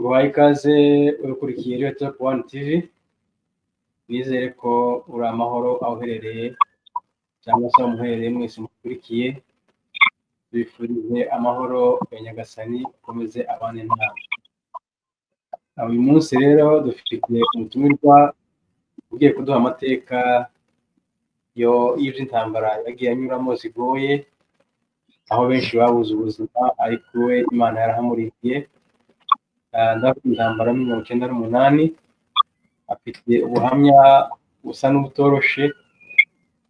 Guhaye ikaze urukurikiye rero Top One TV, nizere ko uri amahoro aho uherereye cyangwa se aho muherereye mwese mukurikiye. Bifurije amahoro ya Nyagasani ukomeze abane nawe. Uyu munsi rero dufite umutumirwa ugiye kuduha amateka y'intambara yagiye anyuramo zigoye, aho benshi babuze ubuzima ariko we Imana yarahamurikiye. Ndafite intambara 1998, afite ubuhamya busa n'ubutoroshe,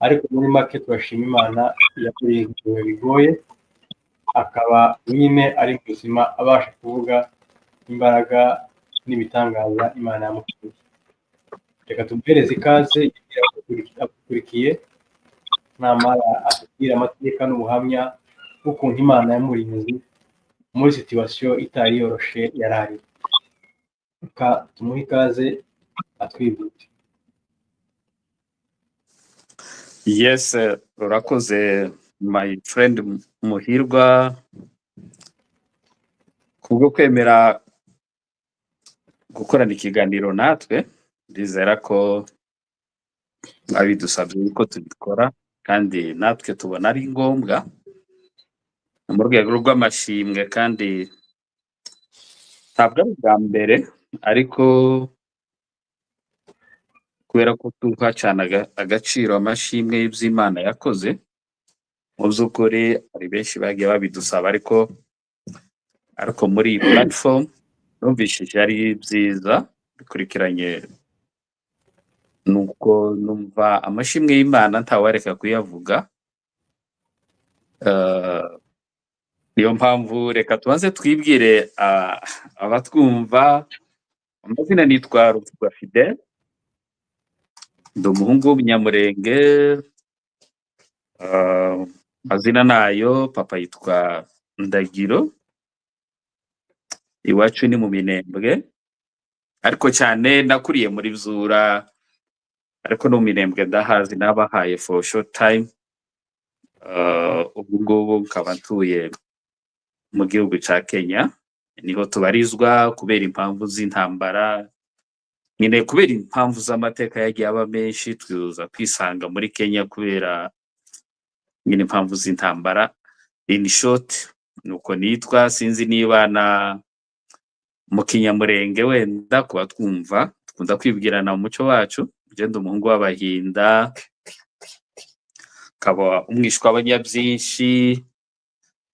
ariko muri make turashima Imana yakuriye ibihe bigoye, akaba nyine ari muzima abasha kuvuga imbaraga n'ibitangaza Imana yamukoreye. Reka tumuhereze ikaze abakurikiye, namara atubwira amateka n'ubuhamya bw'ukuntu Imana yamurinze muri situation itari yoroshe yarari. Reka tumuhe ikaze atwibutse. Yes, urakoze my friend Muhirwa kubwo kwemera gukorana ikiganiro natwe. Ndizera ko abidusabye ko tubikora kandi natwe tubona ari ngombwa mu rwego rw'amashimwe, kandi ntabwo ari bwa mbere, ariko kubera ko tuha cyane agaciro amashimwe y'Imana yakoze. Mu by'ukuri hari benshi bagiye babidusaba, ariko muri iyi platform numvishije ari byiza bikurikiranye, nuko numva amashimwe y'Imana ntawareka kuyavuga. Niyo mpamvu reka tubanze twibwire abatwumva. Amazina nitwa Rutwa Fidel, ndi umuhungu w'umunyamurenge. Amazina nayo, papa yitwa Ndagiro, iwacu ni mu Minembwe, ariko cyane nakuriye muri Byura, ariko no mu Minembwe ndahazi, nabahaye for short time. Ubu ngubu nkaba ntuye mu gihugu cya Kenya, niho tubarizwa kubera impamvu z'intambara, nyine kubera impamvu z'amateka yagiye aba menshi, tuza kwisanga muri Kenya kubera nyine impamvu z'intambara. In short, nuko nitwa, sinzi niba na mu Kinyamurenge wenda kuba twumva dukunda kwibwirana mu muco wacu. Ngende umuhungu w'Abahinda, kaba umwishwa w'Abanyabyinshi,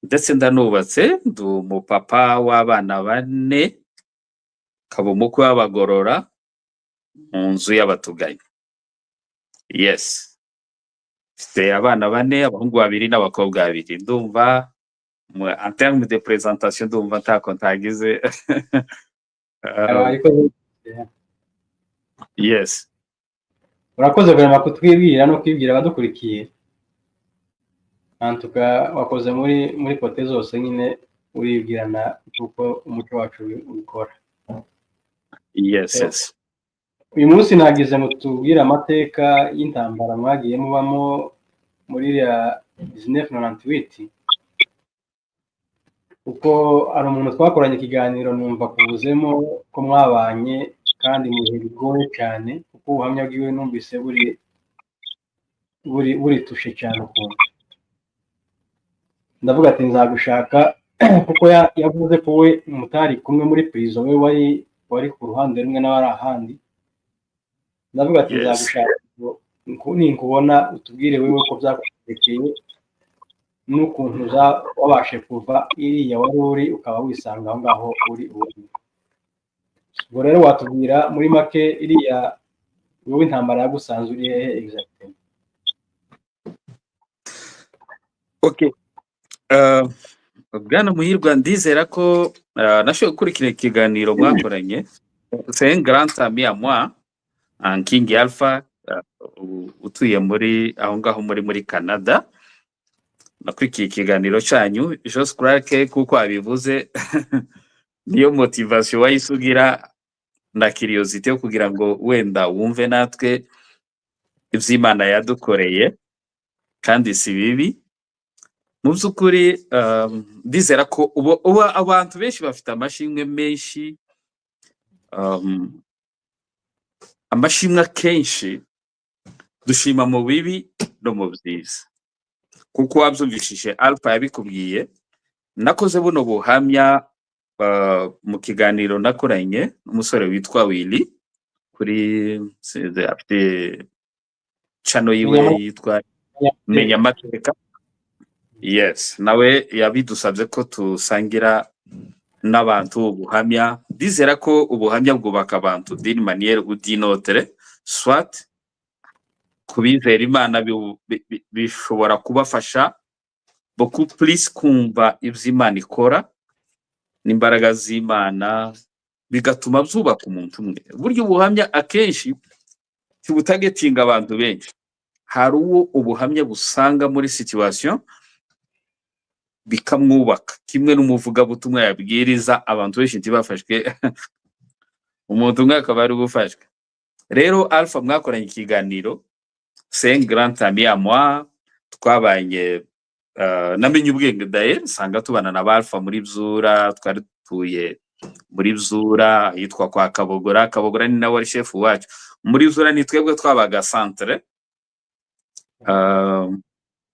ndetse ndanubatse, ndi umupapa w'abana 4, kaba umukwe w'Abagorora mu nzu y'Abatuganyi. Yes, mfite abana 4, abahungu 2 n'abakobwa 2. Ndumva en terme de présentation ndumva ntako ntagize. Yes, Urakoze vraiment kutwibwira no kwibwira abadukurikiye. Antuka wakoze muri kote zose nyine uribwirana uko umuco wacu ubikora. yes. Uyu munsi nagize ngo tubwire amateka y'intambara mwagiye mubamo muri ya 1998, uko ari umuntu twakoranye ikiganiro numva kuvuzemo ko mwabanye kandi mu bihe bigoye cyane, kuko ubuhamya bwiwe numvise buri tushe cyane ukuntu. Ndavuga ati nzagushaka kuko yavuze ko we mutari kumwe muri prison, we wari ku ruhande rumwe n'abari ahandi. Ndavuga ati nzagushaka ninkubona utubwire wewe ko byakurekeye n'ukuntu wabashe kuva iriya wari uri ukaba wisanga aho ngaho uri ubu. Ubwo rero watubwira muri make iriya wowe intambara yagusanze uri hehe exactly? Okay. Bwana Muhirwa, ndizera ko nashoboye gukurikira ikiganiro mwakoranye. C'est un grand ami à moi, en King Alpha, utuye muri aho ngaho muri Canada. Nakurikiye ikiganiro cyanyu. Jos Clark kuko abivuze niyo motivation wayisugira na curiosity yo kugira ngo wenda wumve natwe ivy'Imana yadukoreye, kandi si bibi. Mu by'ukuri ndizera ko abantu benshi bafite amashimwe menshi um, amashimwe akenshi dushima mu bibi no mu byiza, kuko wabyumvishije Alpha yabikubwiye. Nakoze buno buhamya mu kiganiro nakoranye n'umusore witwa Willy kuri afite channel yiwe yitwa Menya Amateka. Yes, nawe yabidusabye ko tusangira n'abantu ubuhamya. Dizera ko ubuhamya bwubaka abantu d'une manière ou d'une autre, soit kubizera Imana bishobora kubafasha beaucoup plus kumva ivyo Imana ikora n'imbaraga z'Imana, bigatuma byubaka umuntu umwe. Buryo ubuhamya akenshi tibutagetinga abantu benshi. Hari uwo ubuhamya busanga muri situation bikamwubaka, kimwe n'umuvugabutumwa yabwiriza abantu benshi ntibafashwe umuntu umwe akaba ari gufashwa. Rero Alpha mwakoranye ikiganiro, c'est un grand ami à moi, twabanye namenye ubwenge d'ailleurs, sanga tubana na Alpha muri Bzura, twari tuye muri Bzura yitwa kwa Kabogora. Kabogora ni nawe chef wacu muri Bzura, ni twebwe twabaga centre.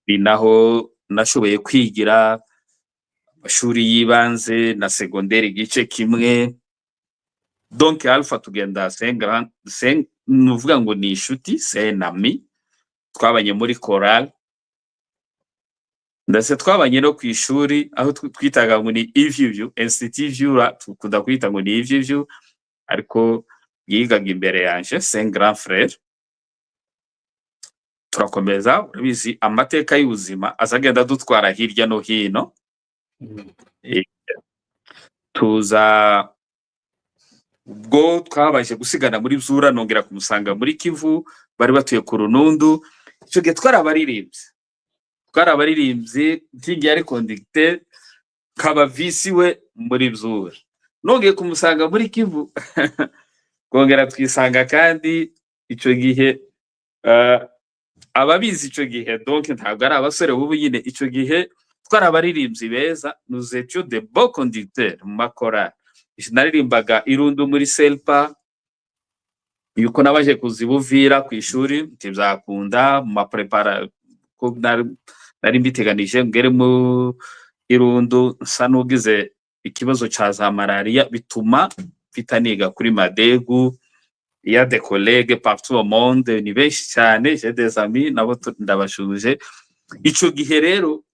Ni naho nashoboye kwigira amashuri y'ibanze na secondaire igice kimwe. Donc Alpha tugenda nuvuga ngo ni inshuti, c'est un ami. Twabanye muri chorale, ndetse twabanye no ku ishuri aho twitaga ngo ni Ivyu Institut Vyura, tukunda kwita ngo ni Ivyu, ariko yigaga imbere yanje, c'est un grand frère. Turakomeza, urabizi amateka y'ubuzima azagenda dutwara hirya no hino. Tuza ubwo twabaje gusigana muri Bzura, nongera kumusanga muri Kivu, bari batuye ku Runundu. Ico gihe twarabaririmbye ntingi yari conducteur, kaba visi we muri Bzura. Nongeye kumusanga muri Kivu kongera twisanga kandi ico gihe ababizi ico gihe, donc ntabwo ari abasore bubu nyine. Ico gihe twarabaririmbyi beza, nous étions de bons conducteurs mu makorali. Naririmbaga Irundu muri Selpa, yuko nabaje kuzibuvira ku ishuri ntibyakunda mu maprepara ko nari mbiteganije ngere mu Irundu, nsa n'ugize ikibazo ca za malaria, bituma mfitaniga kuri Madegu. Il y a des collègues partout au monde, ni benshi cyane, j'ai des amis nabo ndabashuje. Ico gihe rero,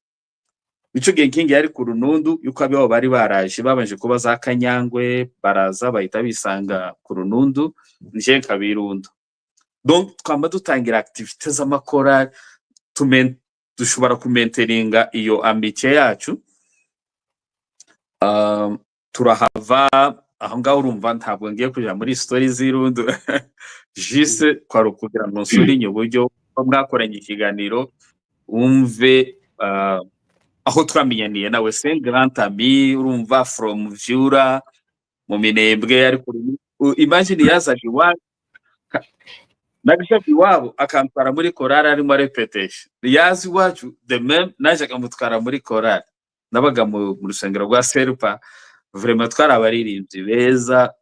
ico gihe King yari ku Runundu, yuko abiho bari baraje babanje kuba za Kanyangwe, baraza bahita bisanga ku Runundu, nje nkabirundu. Donc twamba dutangira activités z'amakora, dushobora kumenteringa iyo amitié yacu. Turahava aho ngaho, urumva ntabwo ngiye kuja muri story z'Irundu juste kwari kugira ngo nsuri uburyo mwakoranye ikiganiro, umve aho twamenyaniye nawe. C'est un grand ami, urumva from Vyura mu Minembwe. Ariko imagine yazaje iwacu nagishafi iwabo akantwara muri chorale arimo repetition, yazi iwacu de même naje akamutwara muri chorale. Nabaga mu rusengero rwa Selpa, vraiment twarabaririmbyi beza,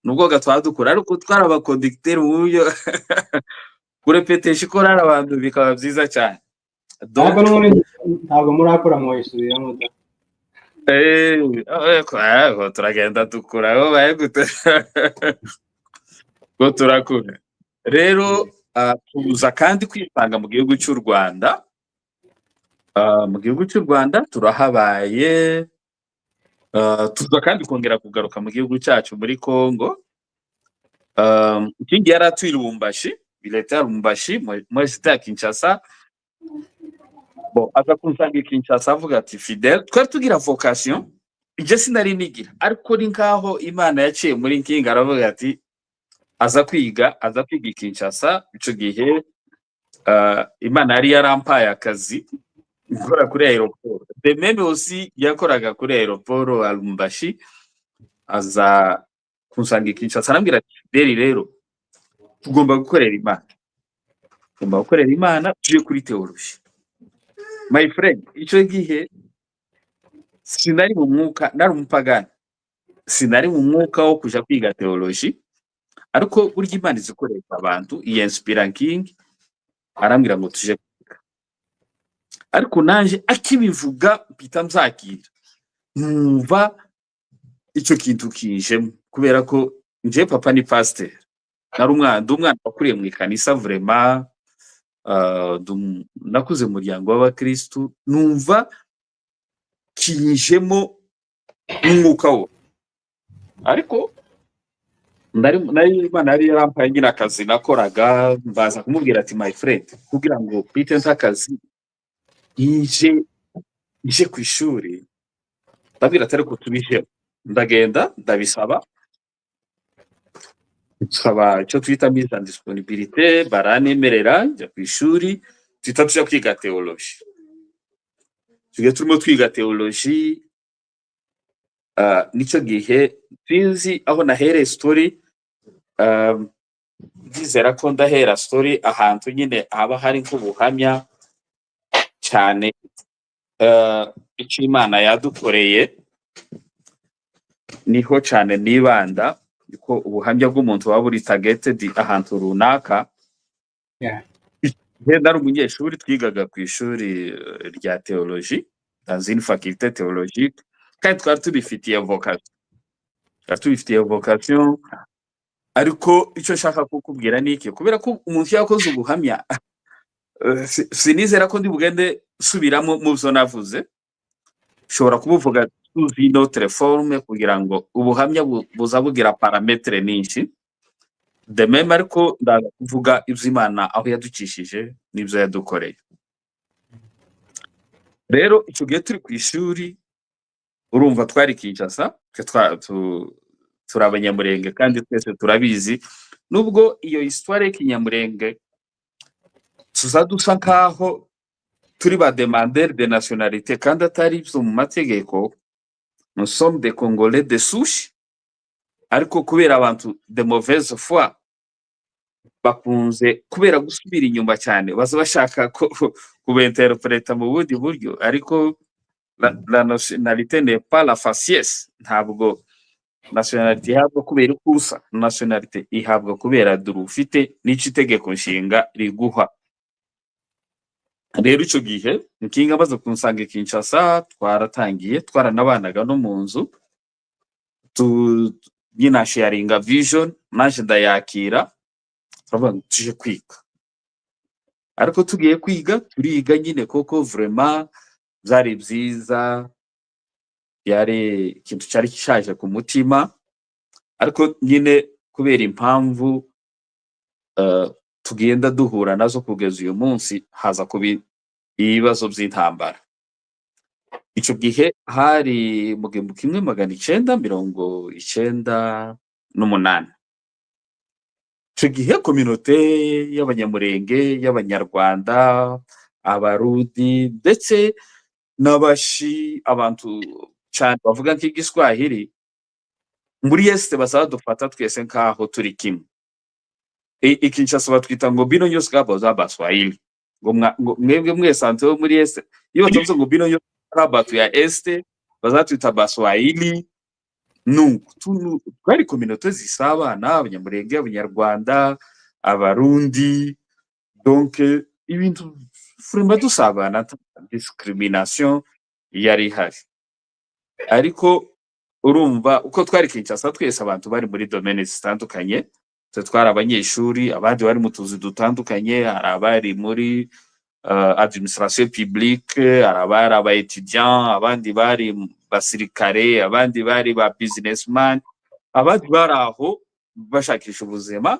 nubwo gatwadukura ariko twarabaconducteur mu buryo kurepetesha chorale abantu bikaba byiza cyane. Ntabwo murakora mu isubiramo turagenda dukuraho bayegute ko turakura. Rero tuza kandi kwitanga mu gihugu cy'u Rwanda. Mu gihugu cy'u Rwanda turahabaye, tuza kandi kongera kugaruka mu gihugu cyacu muri Congo. Ikindi yari atuye Lubumbashi, bileta Lubumbashi, moi j'étais à Kinshasa. Bon, aza kunsanga Kinshasa avuga ati Fidel, twari tugira vocation, ije sinari nigira, ariko ni nkaho Imana yaciye muri King aravuga ati aza kwiga Kinshasa. Ico gihe Imana yari yarampaye akazi nkora kuri aeroport, de même aussi yakoraga kuri aeroport à Lubumbashi. Aza kunsanga Kinshasa arambwira ati Fidel, rero tugomba gukorera Imana, tuje kuri theology. My friend, ico gihe sinari mu mwuka, nari umupagani, sinari mu mwuka wo kuja kwiga theology, ariko burya Imana izi koresha abantu iyanspira King arambwira ngo tuje kwiga. Ariko nanje akibivuga mpita mzakira, numva icyo kintu kinjemo, kubera ko nje papa ni pasteur, nari umwana wakuriye mu ikanisa vraiment, nakuze mu muryango w'abakristu, numva kinjemo n'umwuka wo. Ariko Imana yari yarampaye nyine akazi nakoraga, mbaza kumubwira ati my friend, kugira ngo bite akazi ije ku ishuri, ndabwira atari ko tubije, ndagenda ndabisaba, nsaba icyo twita mise en disponibilité, baranemerera njya ku ishuri, twita tujya kwiga theology. Tugiye turimo twiga theology, nicyo gihe sinzi aho nahereye story, ndizera ko ndahera story ahantu nyine haba hari nk'ubuhamya cyane, icyo Imana yadukoreye niho cyane nibanda, ko ubuhamya bw'umuntu waba uri targeted ahantu runaka. Nari umunyeshuri twigaga ku ishuri rya theology, dans une faculté théologique, kandi twari tubifitiye vocation. Ariko icyo nshaka kukubwira ni iki, kubera ko umuntu yakoze ubuhamya, sinizera ko ndi bugende subiramo mu byo navuze, ushobora kubuvuga sous une autre forme kugira ngo ubuhamya buza bugira parametre nyinshi de même, ariko ndaza kuvuga iby'Imana aho yadukishije n'ibyo yadukoreye. Rero icyo gihe turi ku ishuri, urumva twari Kinshasa, turi Abanyamurenge kandi twese turabizi, nubwo iyo histoire y'Ikinyamurenge tuza dusa nkaho turi ba demandeur de nationalité kandi atari ibyo mu mategeko. Nous sommes des Congolais de souche, ariko kubera abantu de mauvaise foi bakunze kubera gusubira inyuma cyane, baza bashaka kubinterpreta mu bundi buryo, ariko la nationalité n'est pas la faciès. Ntabwo nationalité ihabwa kubera ukusa, nationalité ihabwa kubera duru ufite n'icyo itegeko nshinga riguha. Rero icyo gihe King amaze kunsanga Kinshasa, twaratangiye twaranabanaga no mu nzu, nyina sharinga vision, naje ndayakira, tuje kwiga. Ariko tugiye kwiga, turiga nyine koko vraiment byari byiza, yari ikintu cyari kishaje ku mutima, ariko nyine kubera impamvu tugenda duhura nazo kugeza uyu munsi, haza kuba ibibazo by'intambara. Icyo gihe hari mu 1998. Icyo gihe communauté y'Abanyamurenge, y'Abanyarwanda, Abarundi ndetse n'Abashi, abantu cyane bavuga nk'igiswahili, muri Est bazadufata twese nkaho turi kimwe. Kinshasa batwita ngo bino nyose ngabo z'Abaswahili, ngo mwebwe mwese anto muri Est, iyo bavuze ngo bino nyose abatu ya Est bazatwita Abaswahili. Twari communauté zisabana, Abanyamurenge, Abanyarwanda, Abarundi, donc ibintu vraiment dusabana, discrimination yari ihari. Ariko urumva uko twari Kinshasa twese abantu bari muri domaine zitandukanye, twari abanyeshuri, abandi bari mu tuzi dutandukanye, hari abari muri administration publique, hari abari aba étudiant, abandi bari basirikare, abandi bari ba businessman, abandi bari aho bashakisha ubuzima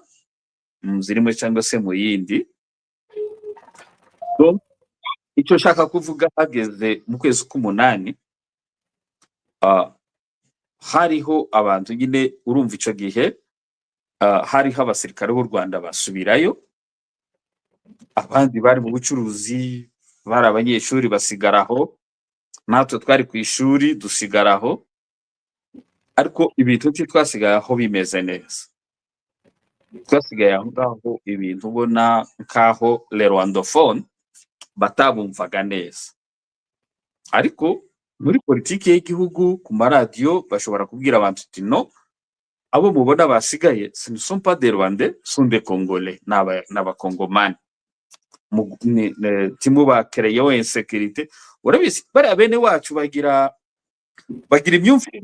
mu zirimo cyangwa se mu yindi. Donc icyo nshaka kuvuga, hageze mu kwezi k'umunani, hariho abantu nyine, urumva icyo gihe hariho abasirikare b'u Rwanda basubirayo, abandi bari mu bucuruzi, bari abanyeshuri basigaraho, natwe twari ku ishuri dusigaraho, ariko ibintu twasigaye aho bimeze neza. Twasigaye aho ngaho ibintu ubona nkaho les rwandophones batabumvaga neza. Ariko muri politiki y'igihugu ku maradiyo bashobora kubwira abantu ati no, abo mubona basigaye ce ne sont pas des Rwandais, sont des Congolais, n'abakongomani. Timubakereyeho insécurité. Urabizi bariya bene wacu bagira imyumvire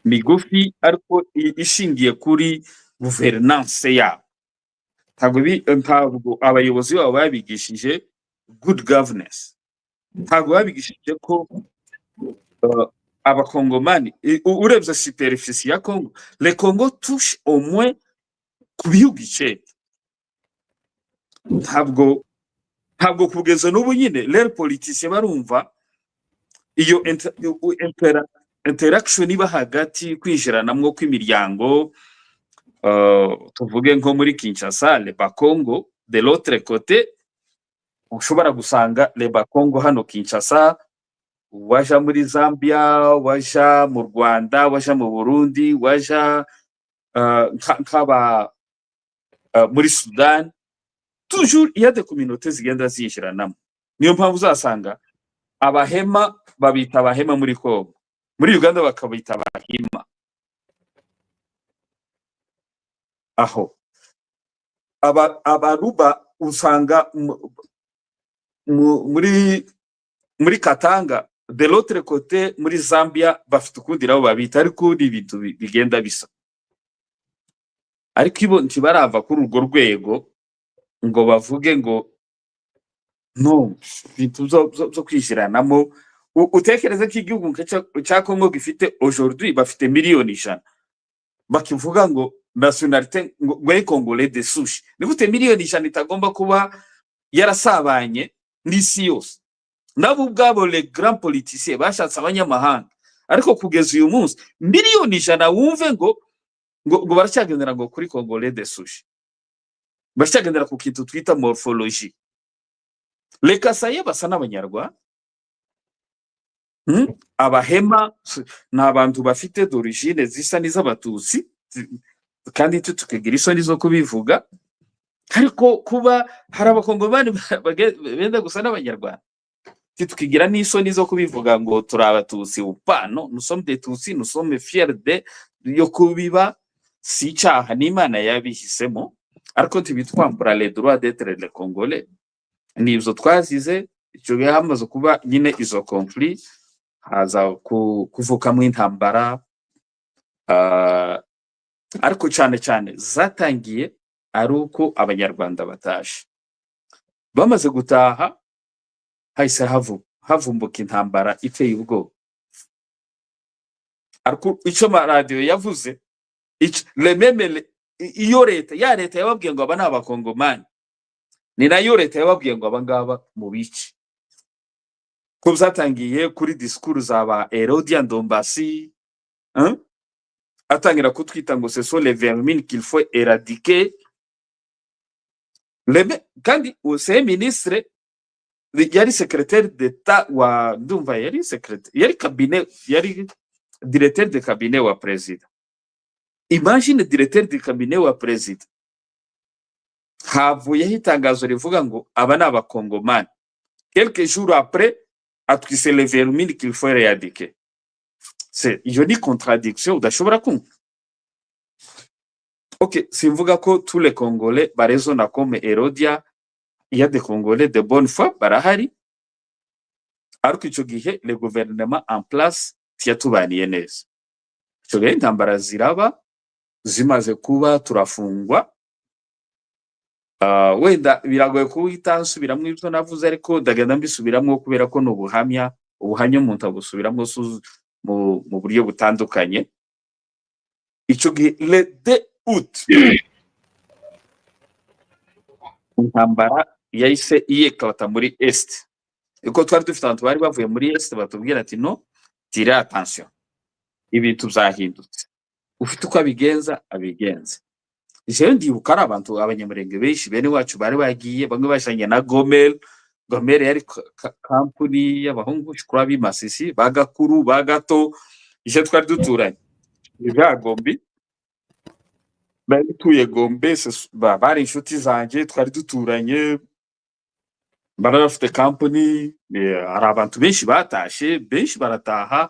migufi ariko ishingiye kuri guverinance yabo. Ntabwo abayobozi babo babigishije good governance. Ntabwo babigishije ko abakongomani urebye superficie ya Congo, le Congo touche au moins ku bihugu icenda. Ntabwo kugeza n'ubu nyine rero politiciens barumva iyo interaction iba hagati kwijiranamwo kw'imiryango, tuvuge nko muri Kinshasa le Bakongo, de l'autre côté ushobora gusanga le Bakongo hano Kinshasa, waja muri Zambia, waja mu Rwanda, waja mu Burundi, waja nk'aba muri Sudan, toujours il y a des communautés zigenda zishiranamo. Niyo mpamvu uzasanga abahema babita abahema muri Kongo, muri Uganda bakabita abahima. Aho abaruba usanga muri Katanga, de l'autre côté muri Zambia bafite ukundi nabo babita, ariko ni ibintu bigenda bisa. Ariko ibo ntibarava kuri urwo rwego ngo bavuge ngo no bintu zo kwishiranamo. Utekereze ko igihugu cya Congo gifite aujourd'hui bafite miliyoni 100, bakivuga ngo nationalité ngo Congolais de souche. Ni gute miliyoni 100 itagomba kuba yarasabanye n'isi yose? Nabo ubwabo les grands politiciens bashatse abanyamahanga, ariko kugeza uyu munsi miliyoni 100 wumve ngo baracyagendera ngo kuri Congolais de souche, baracyagendera ku kintu twita morphologie. Les Kasaye basa n'abanyarwanda, abahema n'abantu bafite d'origine zisa n'iz'abatutsi, kandi tukagira isoni zo kubivuga. Ariko kuba hari abakongomani benda gusa n'abanyarwanda, tukigira n'isoni zo kubivuga ngo turi abatutsi. Upano nous sommes des Tutsis, nous sommes fiers de yo kubiba, si icyaha n'Imana yabihisemo, ariko ntibitwambura les droits d'être les Congolais. Nibyo twazize. Icyo gihe hamaze kuba nyine izo conflit, haza kuvukamo intambara, ariko cyane zatangiye ari uko abanyarwanda bataje. Bamaze gutaha hahise havumbuka intambara iteye ubwoba. Ariko icyo maradiyo yavuze, iyo leta yababwiye ngo aba ni abakongomani, ni nayo leta yababwiye ngo abangaba mu bice. Ko byatangiye kuri discours zaba Herodian Ndombasi, atangira kutwita ngo ce sont les vermines qu'il faut éradiquer. Kandi c'est ministre yari secrétaire d'état wa ndumva yari secrétaire, yari cabinet, yari directeur de cabinet wa président. Imagine directeur de cabinet wa président havuyeho itangazo rivuga ngo aba ni abakongomani. Quelques jours après atwise les vermines qu'il faut éradiquer. Iyo ni contradiction udashobora kumva. Ok, simvuga ko tous les Congolais barezona comme Herodia, il y a des Congolais de bonne foi barahari, ariko icyo gihe le gouvernement en place tiyatubaniye neza. Icyo gihe intambara ziraba, zimaze kuba turafungwa. Wenda biragoye kuhita nsubiramo ibyo navuze, ariko ndagenda mbisubiramo kubera ko n'ubuhamya umuntu abusubiramo mu buryo butandukanye. Icyo gihe le 2 août intambara yahise iyekata muri est, uko twari dufite abantu bari bavuye muri est batubwira ati no, tire attention, ibintu byahindutse, ufite uko abigenza. Jewe ndibuka ari abantu abanyamurenge benshi bene wacu bari bagiye, bamwe bajanye na Gomel yari kampuni y'abahungu shukura b'Imasisi, bagakuru bagato, ije twari duturanye ya Gombi, bari tuye Gombe, bari inshuti zanjye twari duturanye. barafite company, hari abantu benshi batashe, benshi barataha,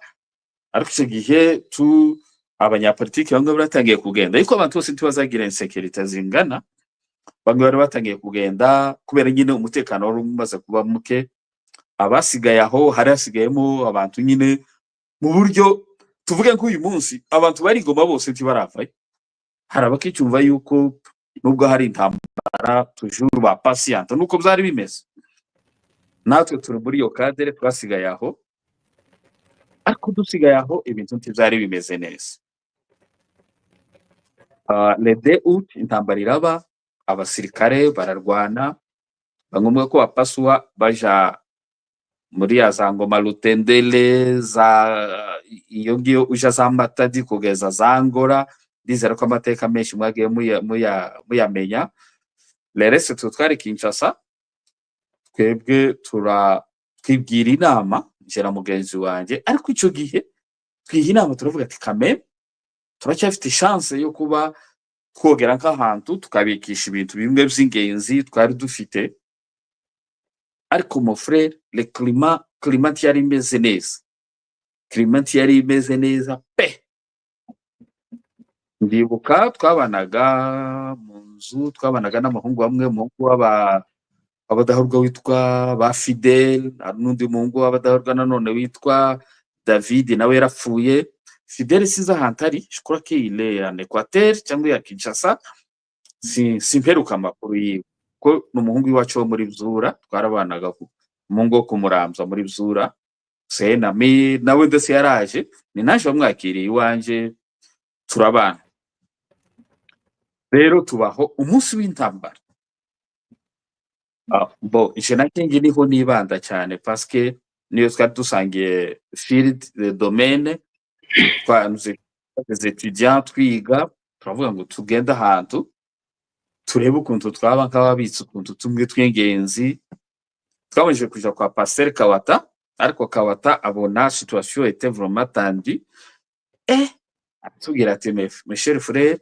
ariko icyo gihe abanyapolitiki bamwe baratangiye kugenda, ariko abantu bose ntibazagira insekirite zingana. Bamwe bari batangiye kugenda kubera nyine umutekano wari umaze kuba muke. Abasigaye aho hari hasigayemo abantu nyine mu buryo tuvuge ko uyu munsi abantu bari Goma bose ntibaravayo. Hari abakicyumva yuko nubwo hari intambara tujuru ba patient nuko byari bimeze. Natwe turi muri iyo kadere twasigaye aho, ariko dusigaye aho ibintu ntibyari bimeze neza. Le 2 août intambara iraba, abasirikare bararwana, bangomba ko bapaswa baja muri ya za Ngoma Lutendele, za iyo ngiyo uja za Matadi kugeza za Ngora. Ndizera ko amateka menshi mwagiye muyamenya. Le reste twari Kinshasa, twebwe twibwira inama njera mugenzi wanje, ariko icyo gihe twiha inama turavuga ati kame turacyafite chance yo kuba twogera nk'ahantu tukabikisha ibintu bimwe by'ingenzi twari dufite. Ariko mon frère, le climat yari imeze neza, climat yari imeze neza pe. Ndibuka twabanaga mu nzu, twabanaga n'amahungu bamwe, umuhungu w'abadahurwa witwa ba Fidel, n'undi muhungu w'abadahurwa nanone witwa David, nawe yarapfuye. Fidel sinzi ahantu ari, je crois qu'il est en Équateur cyangwa ya Kinshasa, simperuka amakuru yiwe, ko n'umuhungu w'iwacu wo muri Bzura, twarabanaga umuhungu wo kumuramza muri Bzura. Senami nawe ndetse yaraje, ni naje bamwakiriye iwanje turabana. Rero tubaho umunsi w'intambara. Bo je nakingi niho nibanda cyane parce que niyo twari dusangiye field de domaine, twanuze des étudiants twiga, turavuga ngo tugenda ahantu turebe ukuntu twaba nk'ababitse ukuntu tumwe tw'ingenzi. Twabanje kuja kwa Pasteur Kawata, ariko Kawata abona situation était vraiment tendue, atubwira ati mes chers frères,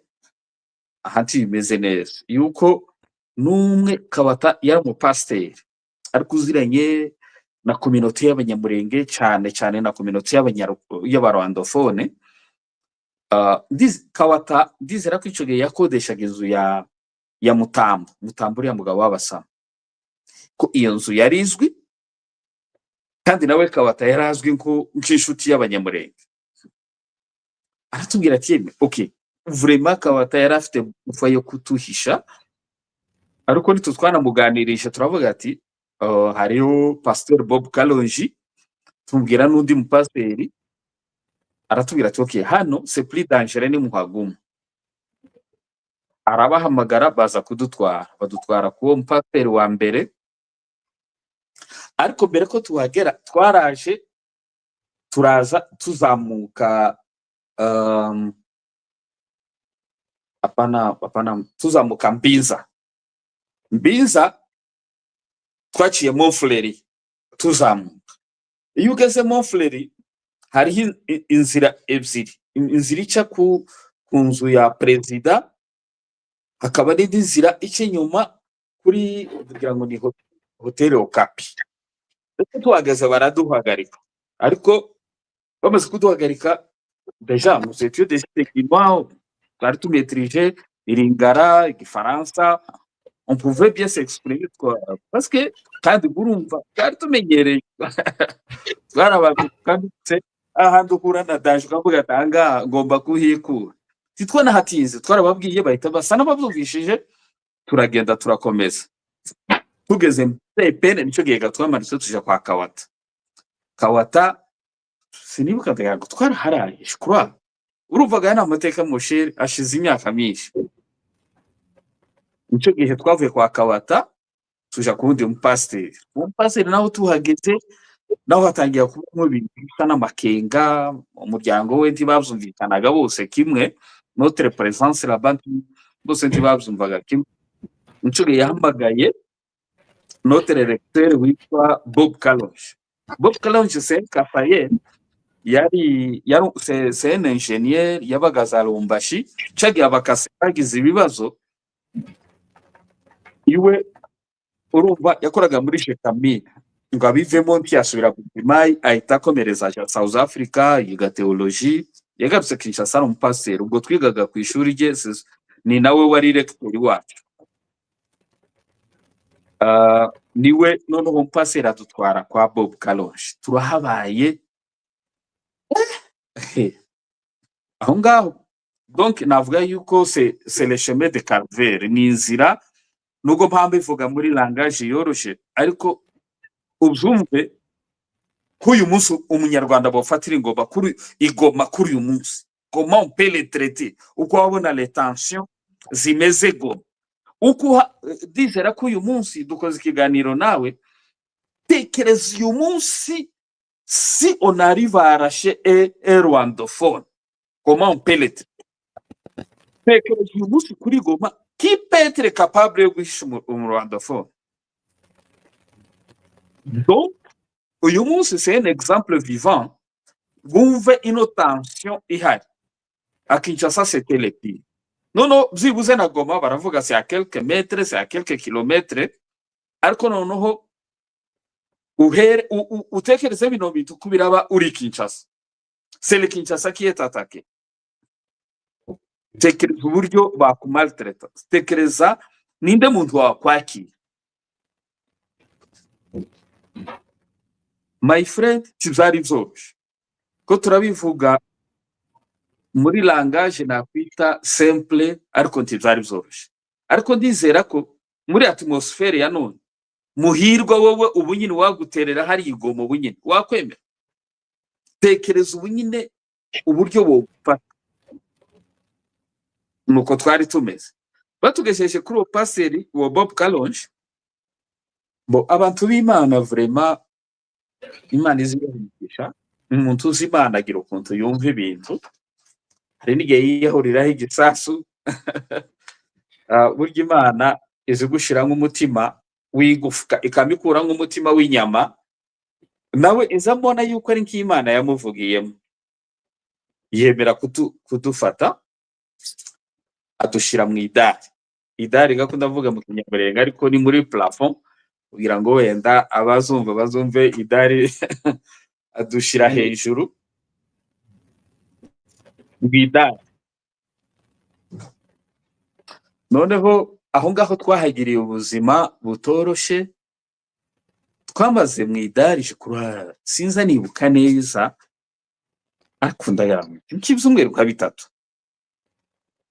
ahantu bimeze neza, yuko n'umwe Kawata yari umupasiteri ariko uziranye na communauté y'abanyamurenge, cyane na communauté y'abarwandofone. Kawata ndizera ko icyo gihe yakodeshaga inzu ya Mutambo uriya mugabo w'Abasama, ko iyo nzu yari izwi, kandi nawe Kawata yari azwi nk'inshuti y'abanyamurenge. Aratubwira ati okay, vraiment Kawata yari afite ufa yo kutuhisha, ariko twanamuganirisha turavuga ati hariyo Pasteur Bob Kalonji, tumubwira n'undi mupasiteri. Aratubwira ati okay, hano c'est plus dangereux ni muhaguma. Arabahamagara baza badutwara kuwo mupasiteri wa mbere. Ariko mbere ko tuhagera twaraje turaza tuzamuka tuzamuka Mbinza twaciye Montfleri tuzamuka. Iyo ugeze Montfleri hariho inzira ebyiri, inzira ica ku nzu ya perezida, hakaba n'indi nzira ica inyuma kuri kugira ngo ni Hotel Okapi. Tuhagaze baraduhagarika, ariko bamaze kuduhagarika deja nous étions des techniquement twari tumetrije Iringara, Igifaransa, on pouvait bien s'exprimer quoi, parce que kandi urumva twari tumenyereye twarabakanditse ahantu ukura na daje ukavuga atanga ngomba kuhikura. Titwanahatinze twarababwiye bahita basa n'ababyumvishije, turagenda turakomeza. Tugeze pene nicyo gihe gatwamanitse tuja kwa Kawata sinibuka ndaga twaraharaye, je crois. Urumvaga yana amateka Mosheri ashize imyaka myinshi. Nicyo gihe twavuye kwa Kawata tuja kundi umupasiteri naho tuhageze, naho hatangiye kuba ibintu bisa n'amakenga. Umuryango we ntibabyumvikanaga bose kimwe, notre présence là-bas bose ntibabyumvaga kimwe. Nicyo gihe yahamagaye notre recteur witwa Bob Kalonji. Bob Kalonji c'est Kafaye, c'est un ingénieur yabaga za Lubumbashi. Cyagiye abakase bagize ibibazo, iwe urumva yakoraga muri Shekami ngo abivemo ntiyasubira ku Mai ahita akomereza aja South Africa yiga theology yagarutse Kinshasa ari umupasiteri ubwo twigaga ku ishuri rye ni nawe wari rector wacu niwe noneho umupasiteri adutwara kwa Bob Kalonji turahabaye aho ngaho donc navuga yuko c'est le chemin de calvaire ni inzira nubwo mpamvu ivuga muri langage yoroshe ariko ubyumve k'uyu munsi umunyarwanda bafatira ingoma kuri igoma kuri uyu munsi comment on peut les traiter uko wabona les tensions zimeze goma uko dizera ko uyu munsi dukoze ikiganiro nawe tekereza uyu munsi si on arrive à arracher un rwandophone comment on peut les traiter tekereza uyu munsi kuri goma qui peut être capable de guhisha rwandophone donc uyu munsi c'est un exemple vivant wumve ino tension ihari à Kinshasa c'était le pire nono byibuze na Goma baravuga c'est à quelques mètres c'est à quelques kilomètres ariko noneho uhere utekereze bino bintu kubiraba uri Kinshasa c'est le Kinshasa qui est attaqué tekereza uburyo bakumaltreta tekereza ninde muntu wakwakira my friend cyari byoroshye ko turabivuga muri langage nakwita simple ariko ntibyari byoroshye ariko ndizera ko muri atmosphere ya none muhirwa wowe ubunyine waguterera hari igomo bunyine wakwemera tekereza ubunyine uburyo bufata nuko twari tumeze batugesheje kuri o paseri wa Bob Kalonji bo abantu b'Imana vraiment Imana izibigisha umuntu uzi Imana agira ukuntu yumva ibintu hari n'igihe yiyahuriraho igisasu burya Imana izi gushira nk'umutima wigufuka ikamikura nk'umutima w'inyama nawe izambona yuko ari nk'Imana yamuvugiyemo yemera kudufata adushira mu idari gakunda avuga mu Kinyarwanda ariko ni muri plafond kugira ngo wenda bazumve idari adushira hejuru bwidari noneho aho ngaho twahagiriye ubuzima butoroshe twamaze mu idari kurara sinza nibuka neza akunda yamwe nk'ibyumweru nka bitatu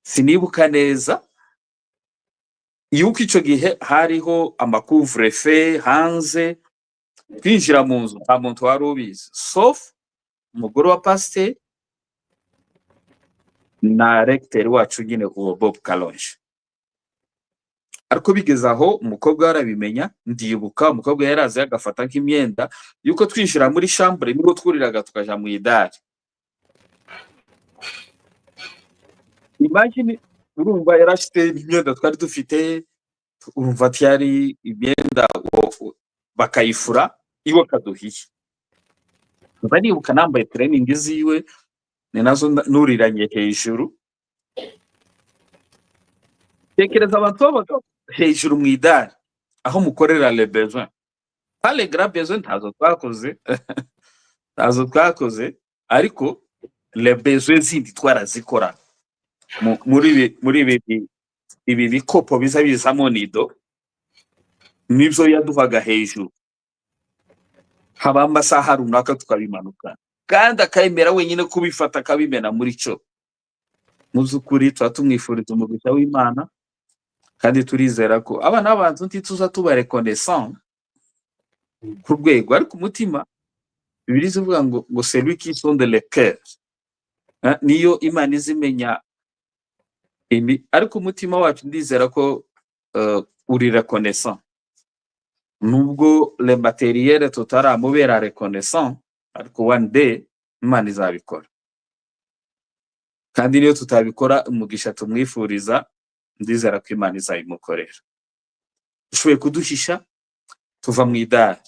sinibuka neza yuko ico gihe hariho amacouvre-feu hanze twinjira mu nzu nta muntu wari ubizi sauf umugore wa pasteur na recteur wacu nyine uwo Bob Kalonji ariko bigeze aho umukobwa yarabimenya ndibuka umukobwa yaraze agafata nk'imyenda yuko twinjira muri chambre niho twuriraga tukaja mu idari imagine urumva yarashite imyenda twari dufite urumva yari imyenda bakayifura iwe kaduhiye baribuka nambaye training ziwe ni nazo nuriranye hejuru tekereza abantu babaga hejuru mu idari aho mukorera les besoins pas les grands besoins ntazo twakoze ariko les besoins zindi twarazikora muri ibi bikopo bizamo nido nibyo yaduhaga hejuru haba amasaha runaka tukabimanuka kandi akayemera wenyine kubifata akabimena muri cyo mu by'ukuri tuba tumwifuriza umugisha w'Imana kandi turizera ko abana b'abantu ntituza tuba reconnaissant ku rwego ariko umutima Bibiliya ivuga ngo celui qui sonde le cœur niyo Imana izimenya ariko umutima wacu ndizera ko uri reconnaissant nubwo le matériel tutaramubera reconnaissant ariko one day Imana izabikora kandi niyo tutabikora umugisha tumwifuriza ndizera ko Imana izabimukorera ushoboye kuduhisha tuva mu idari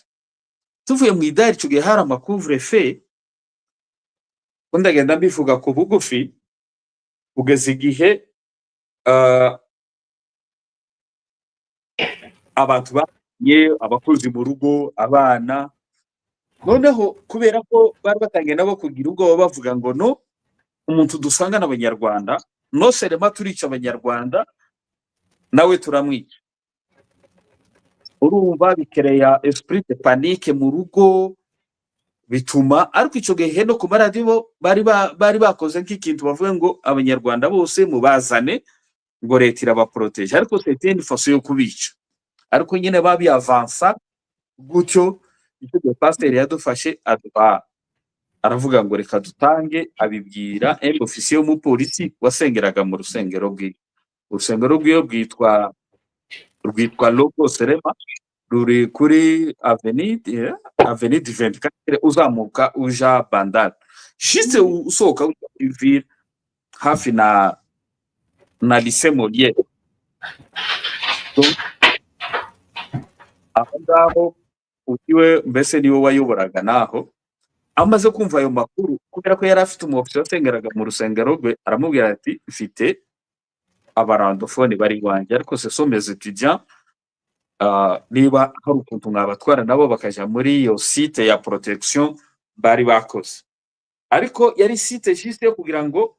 tuvuye mu idari cyo gihe hari amacouvre-feu ndagenda mbivuga ku bugufi ugeze igihe abantu abakozi mu rugo, abana. Noneho kubera ko bari batangiye nabo kugira ubwoba bavuga ngo no, umuntu dusangana abanyarwanda, no serema turica abanyarwanda, nawe turamwica. Urumva bikereya esprit de panique mu rugo, bituma ariko ico gihe no ku maradiyo bari bakoze nk'ikintu bavuga ngo abanyarwanda bose mubazane ngo leta irabaproteje, ariko c'était une façon yo kubica. Ariko nyine babi avansa gutyo, icyo gihe pasiteri yadufashe aravuga ngo reka dutange, abibwira ofisiye w'umupolisi wasengeraga mu rusengero rwiwe. Urusengero rwiwe rwitwa Logos Rema, ruri kuri avenue du 24 uzamuka uja Bandari, juste usohoka uvira hafi na lycée Molière. Aho ngaho utiwe mbese niwe wayoboraga naho, amaze kumva ayo makuru, kubera ko yari afite umufisi wasengeraga mu rusengero rwe, aramubwira ati mfite abarandofone bari iwanjye, ariko ce sont mes étudiants, niba hari ukuntu mwabatwara nabo bakaja muri iyo site ya protection bari bakoze. Ariko yari site juste yo kugira ngo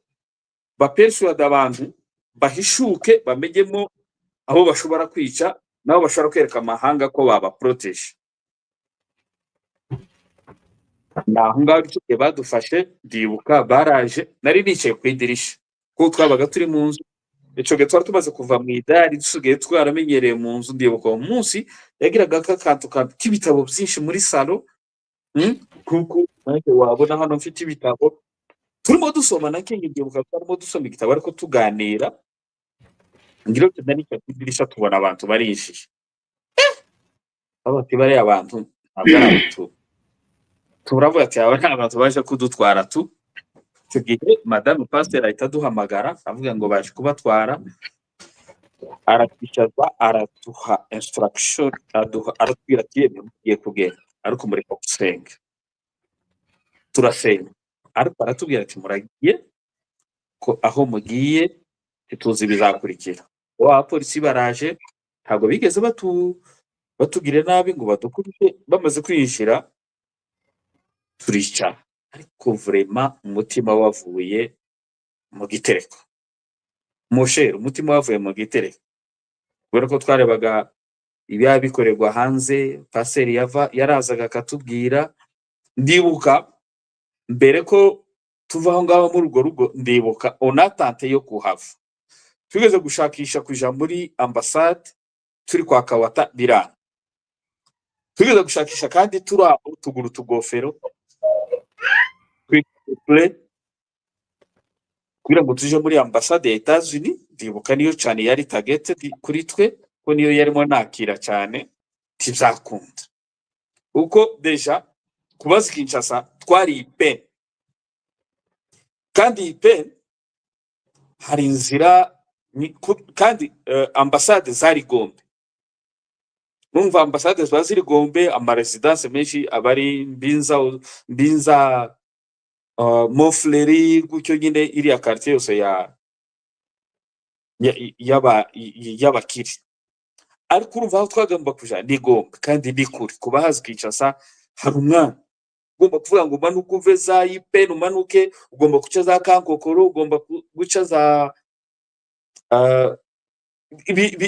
bapersuade abantu bahishuke, bamenyemo aho bashobora kwica, nabo bashobora kwereka amahanga ko babaproteje. Naho ngaho icyo badufashe, ndibuka baraje, nari nicaye ku idirisha kuko twabaga turi mu nzu. Ico gihe twari tumaze kuva mu idari, dusigaye twaramenyereye mu nzu. Ndibuka uwo munsi yagiraga akantu k'ibitabo byinshi muri salo, kuko wabona hano mfite ibitabo turimo dusoma na King. Ndibuka twarimo dusoma igitabo ariko tuganira, ngiro nari ku idirisha tubona abantu barishije. Abati bari abantu ntabwo ari abantu, turavuga ati aba ni abantu baje kudutwara tu. Icyo gihe madame pasiteri ahita aduhamagara avuga ngo baje kubatwara, aratwicaza, araduha instruction, aratubwira ati mugiye kugenda ariko mureka gusenga. Turasenga, ariko aratubwira ati muragiye ko aho mugiye tuzi bizakurikira. Abapolisi baraje, ntabwo bigeze batugire nabi ngo badukubite. Bamaze kwinjira turicara, ariko vraiment umutima wavuye mu gitereko. Mosher, umutima wavuye mu gitereko, kubera ko twarebaga ibya bikorerwa hanze. Paseri yarazaga akatubwira. Ndibuka mbere ko tuva aho ngaho muri urwo rugo, ndibuka onatante yo kuhava, tugeze gushakisha kuja muri ambassade turi kwa Kawata biranga. Tugeze gushakisha kandi turi aho tugura utugofero kugira ngo tuje muri ambassade ya Etats-Unis. Ndibuka niyo cyane yari targeted kuri twe, ko niyo yarimo nakira cyane, tibyakunda uko deja kubaza Kinshasa twari ipe, kandi ipe hari inzira kandi ambassade zari Gombe. Numva ambassade ziri Gombe, ama residence menshi abari Mbinza Mofleri, gutyo nyine iriya quartier yose y'abakiri. Ariko urumva aho twagomba kuja ni Gombe, kandi ni kure. Kuba hazi Kinshasa hari umwana ugomba kuvuga ngo umanuke uve za ipe, umanuke ugomba guca za Kankokoro, ugomba guca za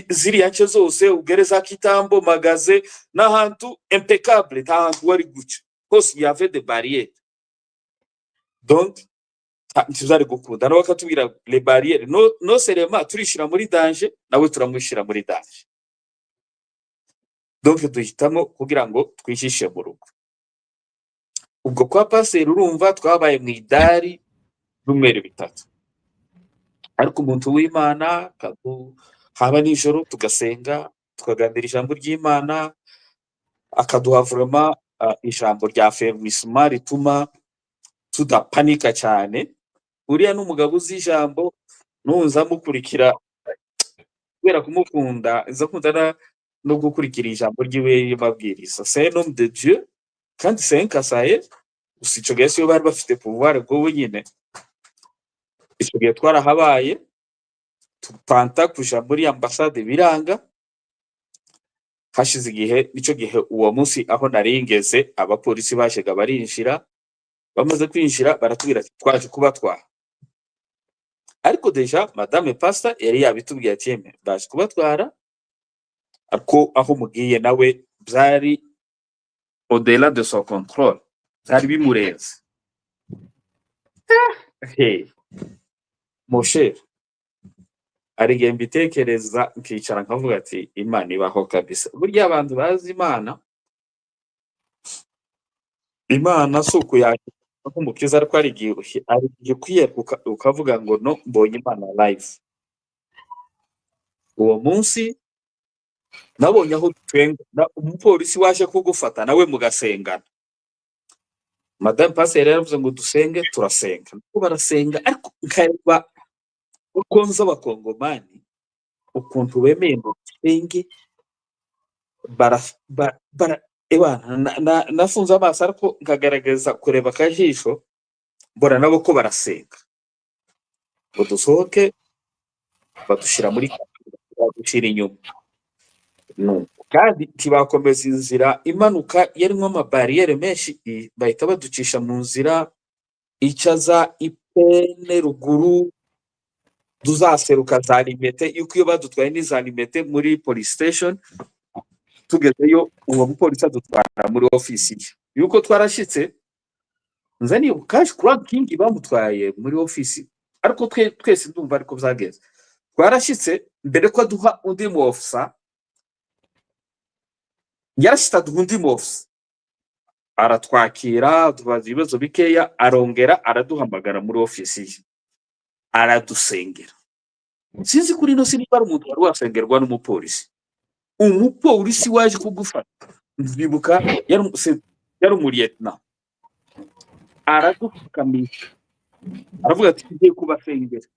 ziriya nce zose, ugere za Kitambo, Magaze, n'ahantu impeccable, nta hantu wari guca hose y avait des barrières. Donc ntizari gukunda, nabo bakatubwira les barrières no serema turishira muri danger, nawe turamwishira muri danger. Donc duhitamo kugira ngo twishishe mu rugo. Ubwo kwa paseri urumva twabaye mu idari numero 3, ariko umuntu w'Imana haba nijoro tugasenga, tukaganira ijambo ry'Imana, akaduha vraiment ijambo rya fermissement rituma tudapanika cyane. Uriya n'umugabo uzi ijambo, nunza mukurikira kubera kumukunda, izakunda no gukurikira ijambo ry'iwe y'amabwiriza. C'est un homme de Dieu kandi c'est un kasaye. Usico gese yo bari bafite pouvoir bwo nyine. Ico gihe twarahabaye, tupanta kuja muri ambassade biranga, hashize igihe nico gihe uwo munsi aho naringeze abapolisi bashega barinjira bamaze kwinjira baratubwira ati twaje kubatwara ariko deja madame pastor yari yabitubwiye ati yeme baje kubatwara ariko aho mugiye nawe byari au-delà de son contrôle byari bimurenze hey mon cher arigihe mbitekereza nkicara nkavuga ati Imana ibaho kabisa burya abantu bazi Imana suku yake nk'umukiza ariko arigihe kwiyeruka ukavuga ngo no mbonye Imana live uwo munsi nabonye aho twenga umupolisi waje kugufata nawe mugasengana madame pasteur yaravuze ngo dusenge turasenga nuko barasenga ariko nkareba uko nza abakongomani ukuntu bemeye ngo dusenge nafunze amaso ariko nkagaragaza kureba akajisho mbona nabo ko barasenga ngo dusohoke badushira muri badushira inyuma kandi tibakomeza inzira imanuka yarimo amabariyeri menshi bahita baducisha mu nzira icaza ipene ruguru duzaseruka za limete yuko iyo badutwaye n'iza limete muri police station tugezeyo uwo mupolisi adutwara muri ofisi yuko twarashitse nzani ukaje kuri king bamutwaye muri ofisi ariko twese ndumva ariko byagenze twarashitse mbere ko duha undi mu officer yarashita undi mu officer aratwakira tubaza ibibazo bikeya arongera araduhamagara muri ofisi aradusengera sinzi kuri no sinibara umuntu wari wasengerwa n'umupolisi umupolisi waje kugufata nzibuka yari umurietna aradupfukamisha aravuga ati ngiye kubasengera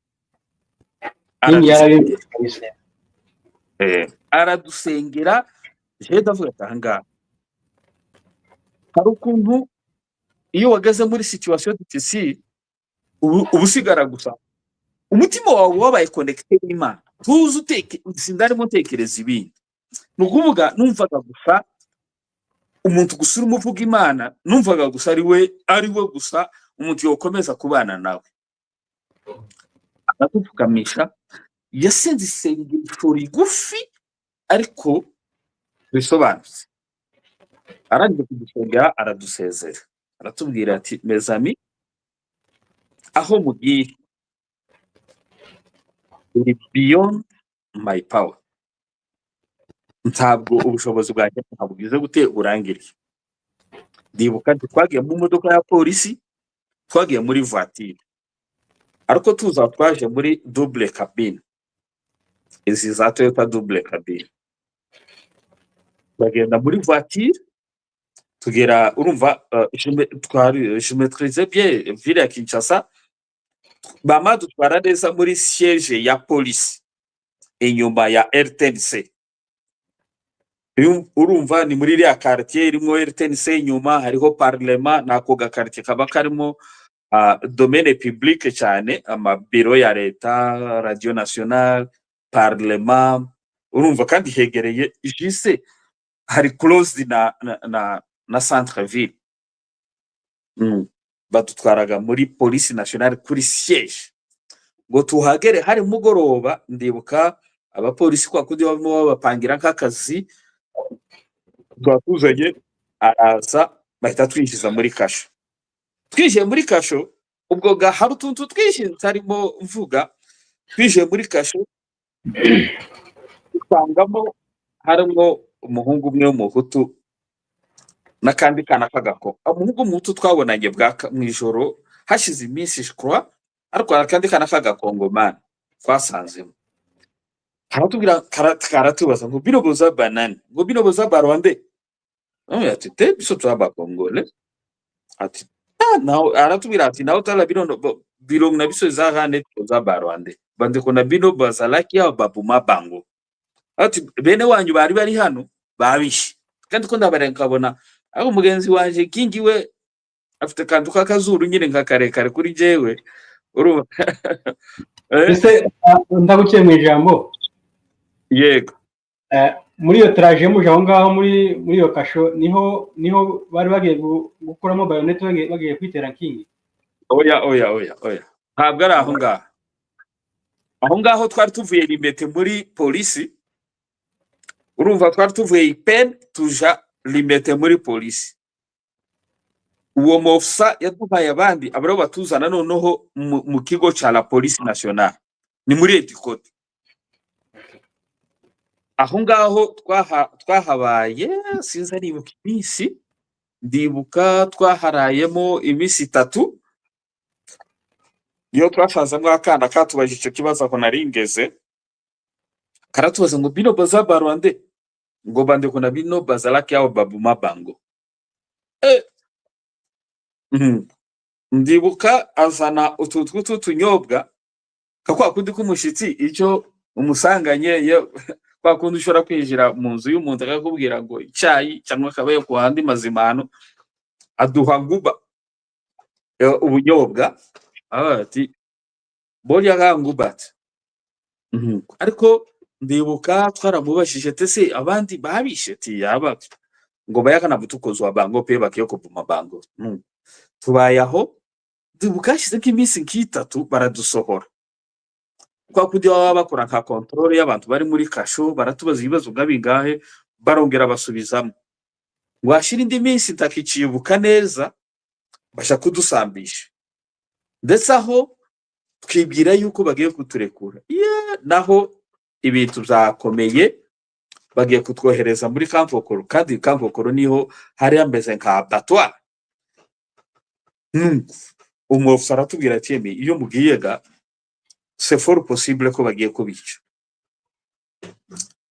aradusengera je ndavuga tanga hari ukuntu iyo wagaze muri situation difficile ubusigara gusa umutima wawe wabaye connected n'Imana tuzi sindarimo tekereza ibindi nukuvuga numvaga gusa umuntu gusura umuvuga Imana numvaga gusa ari we gusa umuntu yokomeza kubana nawe aradupfukamisha yasenze isengesho rigufi ariko bisobanutse arangije kudusengera aradusezera aratubwira ati mes amis aho mugiye beyond my power ntabwo ubushobozi bwanjye ntabwize gute burangiriye ndibuka twagiye mu modoka ya polisi twagiye muri voiture ariko tuza twaje muri double cabine izi za Toyota double cabine bagenda muri voiture tugera urumva je maîtrise bien ville ya Kinshasa bamadutwara neza muri siège ya polisi inyuma ya RTNC urumva ni muri ya quartier irimo RTNC inyuma hariho parlement nako ga quartier kaba karimo domaine public cyane amabiro ya leta radio nationale parlement urumva kandi hegereye jise hari closed na centre ville batutwaraga muri police nationale kuri siège ngo tuhagere hari mugoroba ndibuka abapolisi kwa kudi bamo bapangira nk'akazi twatuzanye araza bahita twinjiza muri kasho twije muri kasho ubwo ga hari utuntu twinshi tarimo mvuga twije muri kasho twangamo harimo umuhungu umwe w'umuhutu nakandi kana kagako umuhungu mutu twabonanye bwa mwijoro hashize iminsi shikwa ariko akandi kana kagakongomana twasanzemo haratubwira karatubaza ngo bino boza banane ngo bino boza barwande ati te biso twaba kongole ati naho aratubwira ati naho tala bino na biso za gane boza barwande bande ko na bino bazalaki ya babuma bango ati bene wanyu bari hano babishe kandi ko ndabarenkabona aho mugenzi wanje kingi we afite kantu kakazuru nyine nkakarekare kuri jewe urumva ese ndaguciye mu ijambo yego muri iyo traje muje aho ngaho muri iyo kasho niho bari bagiye gukuramo bayonete bagiye kwitera King. Oya ntabwo ari aho ngaho. Aho ngaho twari tuvuye Limete muri polisi, urumva twari tuvuye Ipen tuja Limete muri polisi. Uwo mofisa yaduhaye abandi abaro batuzana noneho mu kigo cya la police nationale, ni muri Etikote. Aho ngaho twahabaye sinzi aribuka iminsi, ndibuka twaharayemo iminsi 3. Iyo twashazamwe akana katubajije icyo kibazo aho naringeze, karatubaza ngo bino baza barwande, ngo bande kuna bino bazalaki yao babu mabango. Ndibuka azana utu tunyobwa kakwa kundi kumushitsi icyo umusanganye kwa kundi ushobora kwinjira mu nzu y'umuntu akakubwira ngo icyayi cyangwa akabaye ku handi mazimano, aduha nguba ubunyobwa ati bori yagangubat. Ariko ndibuka twaramubashije tese abandi babishe ti yaba ngo bayakana butukozwa bango pe bakiyo kubuma bango. Tubayaho ndibuka shize k'iminsi nk'itatu baradusohora. Kwa kujya baba bakora nka control y'abantu bari muri kasho, baratubaza ibibazo ngabingahe barongera basubizamo. Washira indi minsi ntakicibuka neza basha kudusambisha. Ndetse aho twibwira yuko bagiye kuturekura. Naho ibintu byakomeye bagiye kutwohereza muri Kampokoro, kandi Kampokoro niho hari ameze nka abattoir. Umufisa aratubwira ati iyo mugiyega c'est fort possible ko bagiye kubica.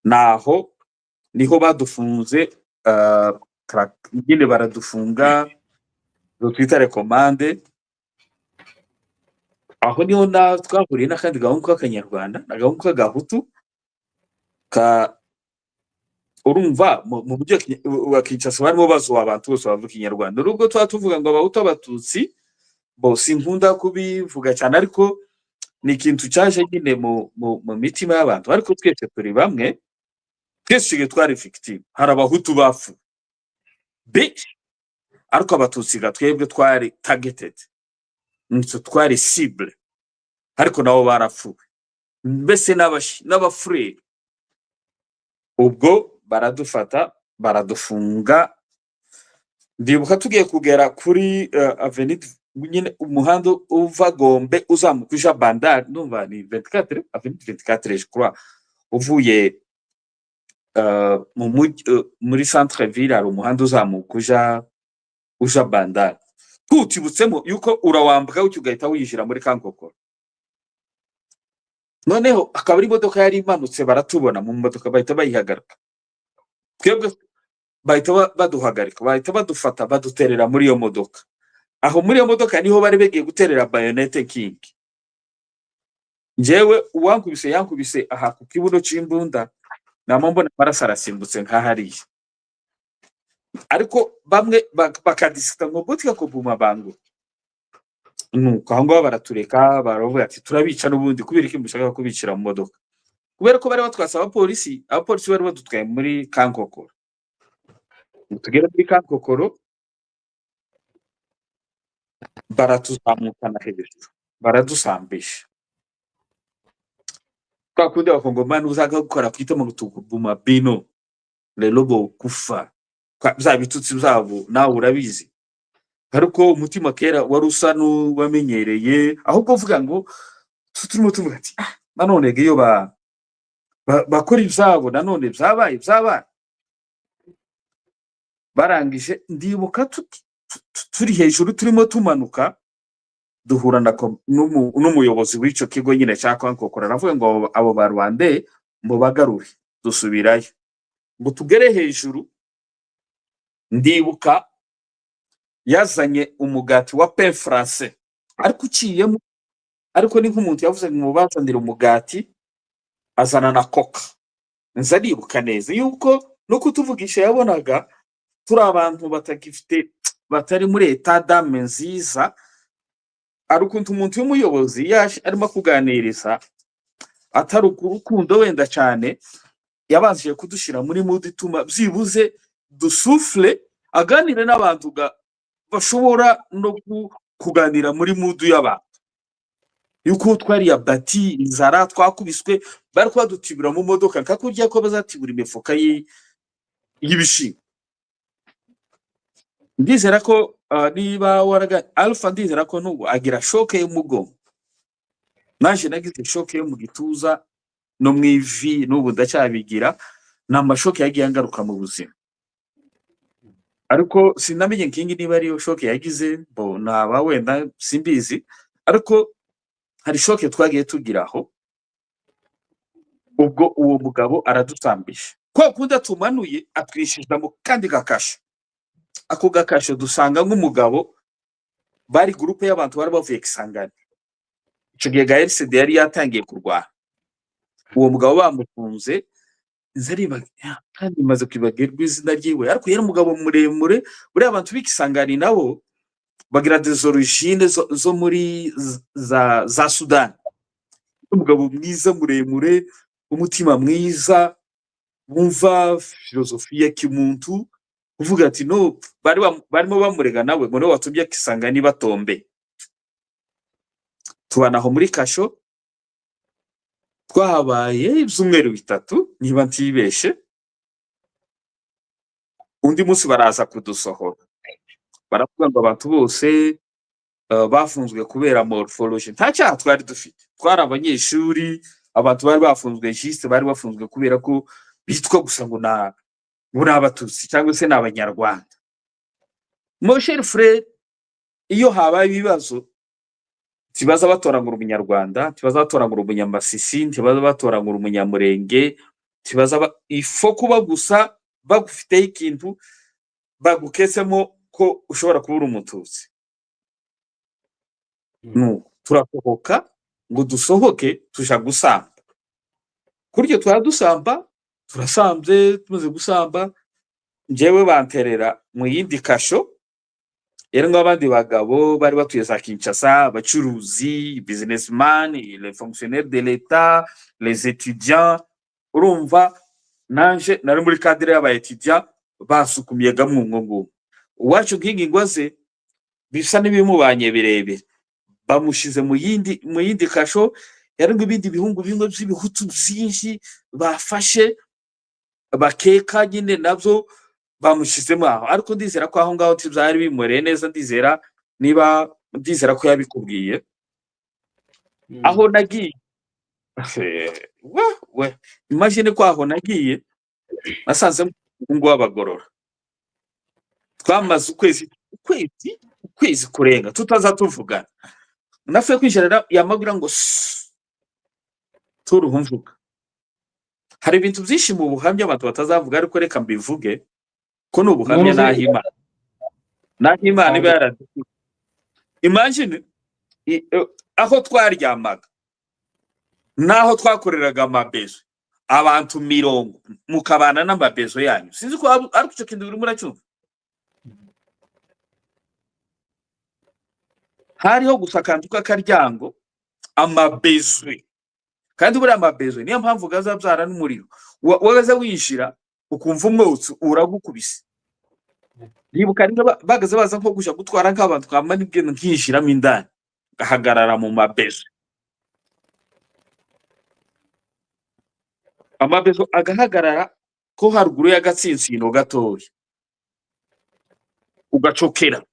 Naho niho badufunze, nyine baradufunga twita recommande. Aho niho twahuriye n'akandi gahungu k'Akanyarwanda na gahungu k'Agahutu urumva mu buryo bakicasa barimo bazuba abantu bose bavuga Ikinyarwanda. Nubwo tuvuga ngo Abahutu Abatutsi bose nkunda kubivuga cyane, ariko ni ikintu cyaje nyine mu mitima y'abantu. Ariko twese turi bamwe, twese twari victime. Hari Abahutu bafu ariko Abatutsi twebwe twari targeted, twari cible, ariko nabo barapfuwe mbese n'abafurere. Ubwo baradufata baradufunga. Ndibuka tugiye kugera kuri avenue nyine umuhanda uva Gombe uzamuka uja Bandari, numva ni 24 avenue 24 je crois, uvuye muri centre ville ari umuhanda uzamuka uja Bandari. Tutibutsemo yuko urawambuka ukigahita wijira muri Kankokoro. Noneho akaba ari imodoka yari imanutse, baratubona mu modoka bahita bayihagarika. Twebwe bahita baduhagarika, bahita badufata baduterera muri iyo modoka. Aho muri iyo modoka niho bari begiye guterera bayonete King. Njyewe uwankubise yankubise aha ku kibuno c'imbunda, namambona marasa arasimbutse nk'ahariye. Ariko bamwe bakadisita ngo butika ko buma bango. Nuko aho ngaho baratureka, baravuga ati turabica n'ubundi kubera iki mushaka kubicira mu modoka. Kubera ko bari batwasaba abapolisi bari badutwaye muri Kankokoro. Tugera muri Kankokoro baratuzamukana hejuru, baradusambisha. Kwa kundi Abakongomani uzaga gukora kwita mu tuguma bino rero bo kufa za bitutsi byabo nawe urabizi. Ariko umutima kera wari usa n'uwamenyereye, ahubwo uvuga ngo turimo tuvuga ati nanone iyo bakora ibyabo nanone byabaye barangije. Ndibuka turi hejuru turimo tumanuka, duhura n'umuyobozi w'icyo kigo nyine cya Kankokoro. Aravuga ngo abo ba Rwande mu bagarure dusubirayo ngo tugere hejuru. Ndibuka yazanye umugati wa pain français ariko uciyemo, ariko ni nk'umuntu yavuze ngo mubazanire umugati azana na coca. Nza ndibuka neza yuko no kutuvugisha yabonaga turi abantu batagifite, batari muri etat d'âme nziza. Arukuntu umuntu w'umuyobozi yaje arimo kuganiriza atari urukundo wenda cyane, yabanjije kudushira muri mood ituma byibuze dusufle aganire n'abantu bashobora no kuganira muri mood y'abantu yuko twari ya bati inzara twakubiswe bari kwadutibira mu modoka kakurya ko bazatibura imifuka y'ibishimbo. Ndizera ko niba waraga Alpha, ndizera ko n'ubu agira shoke y'umugongo, naje nagize shoke yo mu gituza no mu ivi, n'ubu ndacyabigira. Ni amashoke yagiye angaruka mu buzima, ariko sinamenye nkingi niba ariyo shoke yagize, bo naba wenda simbizi, ariko hari shoke twagiye tugiraho ubwo uwo mugabo aradutambisha kwa kundi tumanuye atwishije mu kandi gakasho. Ako gakasho dusanga nk'umugabo bari groupe y'abantu bari bavuye Kisangani. Ico gihe GRCD yari yatangiye kurwana. Uwo mugabo bamufunze nzariba kandi maze kwibagirwa izina ryiwe, ariko yari umugabo muremure. Buri abantu b'Ikisangani nabo bagira des origines zo muri za Sudan. Umugabo mwiza muremure, umutima mwiza, wumva filozofi ya kimuntu, uvuga ati no barimo bamurega nawe ngo watumye Kisangani batombe. Tubanaho muri kasho twahabaye ibyumweru 3 niba ntibeshe. Undi munsi baraza kudusohora, baravuga ngo abantu bose bafunzwe kubera morphology. Nta cyaha twari dufite, twari abanyeshuri. Abantu bari bafunzwe juste bari bafunzwe kubera ko bitwa gusa ngo muri abatutsi cyangwa se n'abanyarwanda. Mon cher frère, iyo habaye ibibazo tibaza batorangura umunyarwanda, tibaza batorangura umunyamasisi, tibaza batorangura umunyamurenge, tibaza ifo kuba gusa bagufite ikintu bagukesemo ko ushobora kubura umututsi. Turakohoka ngo dusohoke tuja gusamba. Kuryo twadusamba, turasambye, tumaze gusamba njyewe banterera mu yindi kasho. Yari nk'abandi bagabo bari batuye za Kinshasa, abacuruzi, businessman, les fonctionnaires de l'État, les étudiants. Urumva nanje nari muri cadre y'aba étudiants basukumiyaga mu ngo. Uwacu nk'ingingwa ze bisa n'ibimubanye birebire, bamushize mu yindi kasho. Yari nk'ibindi bihungu bimwe by'ibihutu byinshi bafashe bakeka nyine nabyo bamushizemo aho. Ariko ndizera ko aho ngaho tibyari bimoreye neza. Ndizera ko yabikubwiye aho nagiye. Imagine ko aho nagiye nasanze umuhungu w'abagorora. Twamaze ukwezi kurenga tutaza tuvugana. Nafuye kwinjira yamabwira ngo turuhumvuga. Hari ibintu byinshi mu buhamya abantu batazavuga, ariko reka mbivuge ko n'ubuhamya Nahimana iba yaradukije. Imagine aho twaryamaga naho twakoreraga amabezo, abantu 10 mukabana n'amabezo yanyu. Sinzi ko ariko icyo kintu uri muracyumva. Hariho gusa akantu k'akaryango, amabezo, kandi buri amabezo niyo mpamvu gazabyara n'umuriro. Wagaze winjira ukumva umwotsi uragukubise. Nibuka bagaze baza nko gushaka gutwara nk'abantu kamanibwe nkishiramo indani gahagarara mu mabezo. Amabezo agahagarara ko haruguru y'agatsinsino gatoya, ugacokera.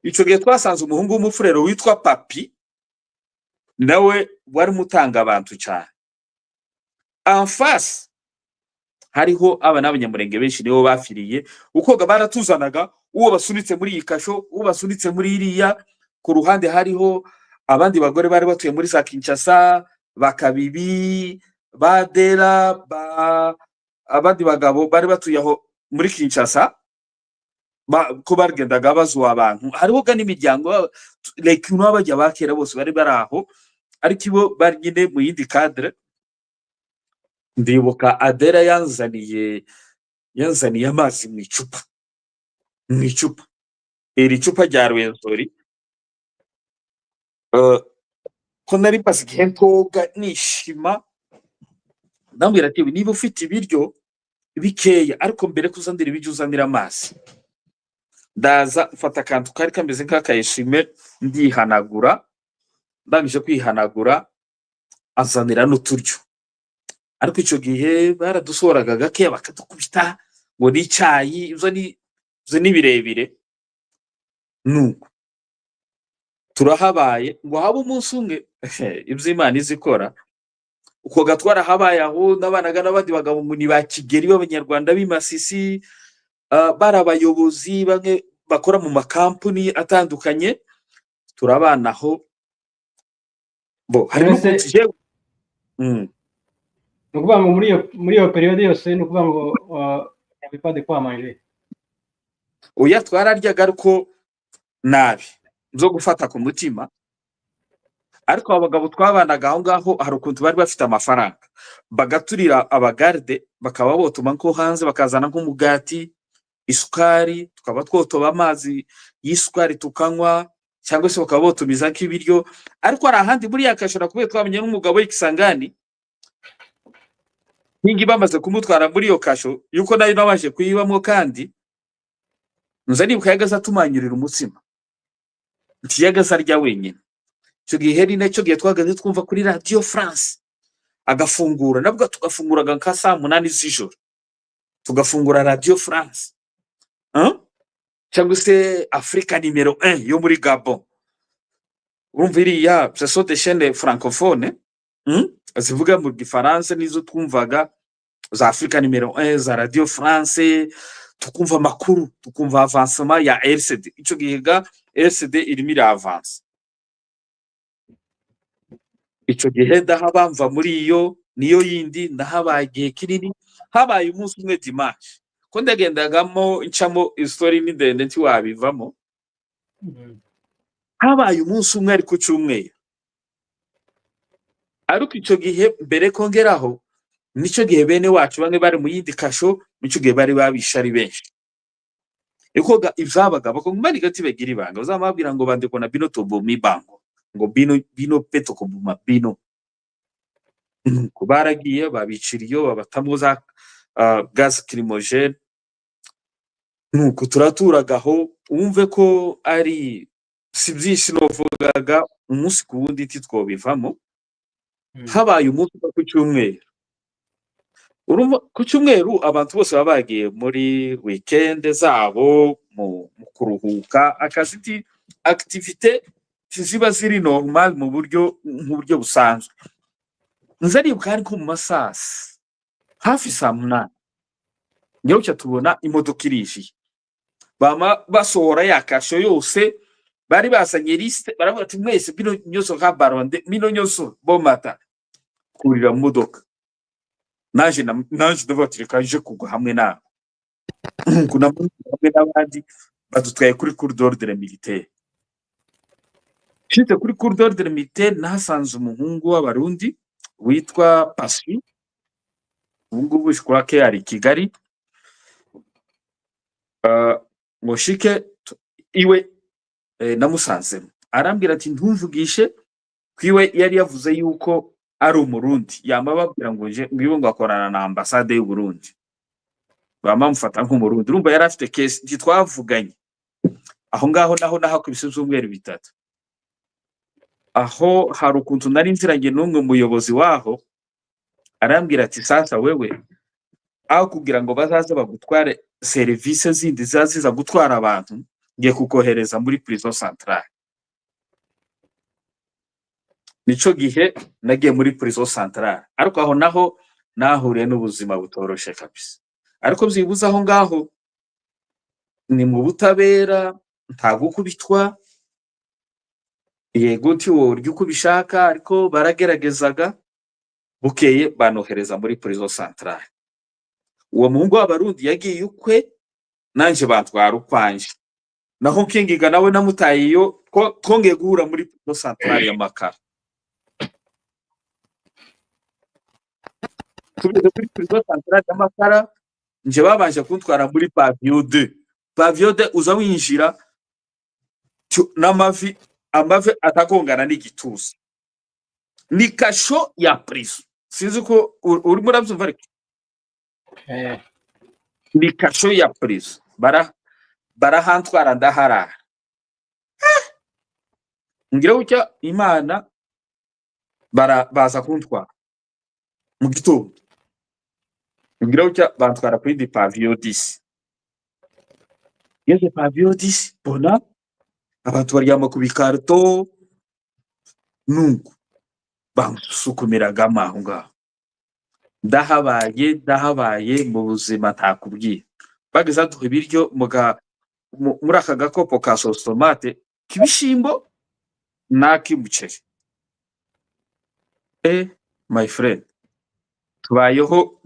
Ico gihe twasanze umuhungu w'umufurero witwa Papi, nawe wari mutanga abantu cyane. En face hariho n'abanyamurenge benshi nibo bafiriye. Ukoga baratuzanaga, uwo basunitse muri iyi kasho, uwo basunitse muri iriya. Ku ruhande hariho abandi bagore bari batuye muri za Kinshasa, Bakabibi, Badera, abandi bagabo bari batuye aho muri Kinshasa, ko bagendaga bazuwa abantu. Hariho n'imiryango like n'abajya bakera bose bari baraho, ariko ibo bari nyine mu yindi cadre. Ndibuka Adera yanzaniye amazi mu icupa. Iri cupa rya Rwenzori ko nari maze igihe ntoga nishima, ndambwira ati niba ufite ibiryo bikeya ariko mbere kuzandira ibiryo uzanira amazi. Ndaza mfata akantu kari kameze nk'akayeshime ndihanagura, ndangije kwihanagura azanira n'uturyo. Ariko icyo gihe baradusohoraga gake bakadukubita ngo ni icyayi, ibyo ni birebire. Nuko turahabaye ngo habe umunsi umwe ibyo Imana izikora, uko gatwara habaye aho nabanaga n'abandi bagabo ngo ni ba Kigeli b'Abanyarwanda b'i Masisi, bari abayobozi bamwe bakora mu makampuni atandukanye, turabanaho bo harimo jewe. Ni ukuvuga ngo muri iyo periode yose ni ukuvuga ngo bipade kwa manje. Oya, twararyaga ariko nabi zo gufata ku mutima, ariko abagabo twabanaga aho ngaho hari ukuntu bari bafite amafaranga, bagaturira abagarde bakaba botuma nko hanze bakazana nk'umugati, isukari, tukaba twotoba amazi y'isukari tukanywa, cyangwa se bakaba botumiza nk'ibiryo. Ariko hari ahandi muri yakashora kubera twamenye n'umugabo w'Ikisangani, ningi bamaze kumutwara muri iyo kasho yuko nayo nabaje kuyibamo, kandi nza nibuka yagaza atumanyurira umutsima, nti yagaza arya wenyine. Icyo gihe ni nacyo gihe twagaze twumva kuri Radio France agafungura, nabwo tugafunguraga nka saa 8 z'ijoro, tugafungura Radio France cyangwa se Africa numero 1 yo muri Gabon. Urumva iriya ce sont des chaînes francophones zivuga mu Gifaransa, nizo twumvaga za Africa numero 1 za Radio France, tukumva amakuru, tukumva avancement ya RCD. Icyo gihe ga RCD irimo iravansa. Icyo gihe ndahabamva muri iyo niyo yindi ndahabaye igihe kinini. Habaye umunsi umwe dimanche ko ndagendagamo incamo story ni ndende nti wabivamo. Habaye umunsi umwe ari ku cyumweru, ariko icyo gihe mbere kongeraho nicyo gihe bene wacu bamwe bari mu yindi kasho, nicyo gihe bari babishari benshi. Iko ivyabaga bakongumani gati begira ibanga, uzamabwira ngo bandeko na bino tobo mibango, ngo bino peto ko buma bino kubaragiye babiciriyo babatamuza gaz climogène. Nuko turaturagaho umve ko ari si byinshi novugaga umunsi ku wundi titwobivamo. Habaye umunsi ku cyumweru, urumva ku cyumweru abantu bose babagiye muri weekend zabo mu kuruhuka, akazi activité ziba ziri normal mu buryo busanzwe. Nzari bukari ko mu masasi hafi saa 8 niyo tubona imodoka irishi, bama basohora yakasho yose, bari basanye liste baravuga ati mwese bino nyoso ka baronde bino nyoso bomata kurira mu modoka. Naje ndavuga je kugwa hamwe na kuna hamwe n'abandi badutwaye kuri cour d'ordre militaire. Shite kuri cour d'ordre militaire nahasanze umuhungu w'Abarundi witwa Pasfi, ubungubu bishikura ke ari Kigali. Moshike iwe namusanze arambwira ati ntumvugishe kwiwe, yari yavuze yuko ari Umurundi, yamababwira ngo nje ngibo ngo akorana na ambassade y'u Burundi, bamamufata nk'Umurundi. Urumva yari afite case twavuganye aho ngaho, naho nahakubise z'umweru bitatu. Aho hari ukuntu nari nziranye n'umwe muyobozi waho, arambwira ati sasa wewe aho kugira ngo bazaze bagutware service zindi zaziza gutwara abantu, ngiye kukohereza muri prison centrale. Nico gihe nagiye muri prison centrale, ariko aho naho nahuriye n'ubuzima butoroshe kabisa. Ariko byibuza aho ngaho ni mu butabera, nta gukubitwa, yego nti woryo uko bishaka, ariko barageragezaga. Bukeye banohereza muri prison centrale. Uwo muhungu w'Abarundi yagiye ukwe, nanje batwara ukwanje, naho Kingiga nawe namutaye iyo twongeye guhura muri prison centrale ya Makara. Tugeze kuri prison centrale ya Makara, nje babanje kuntwara muri pavillon 2. Pavillon 2 uza winjira n'amavi amave atagongana n'igituza. Ni kasho ya prison. Sinzi ko urimo urabyumva ariko ni kasho ya prison. Barahantwara ndaharara. Ngira ucya Imana baza kuntwara mu gitondo. Ngira ucya bantwara kuri pavillon 10. Yeze pavillon 10 bona abantu baryama ku bikarto nuko bansukumiragamo aho ngaho. Ndahabaye mu buzima ntakubwiye. Bageza duha ibiryo muri aka gakopo ka sauce tomate k'ibishimbo n'ak'umuceri. My friend, twabayeho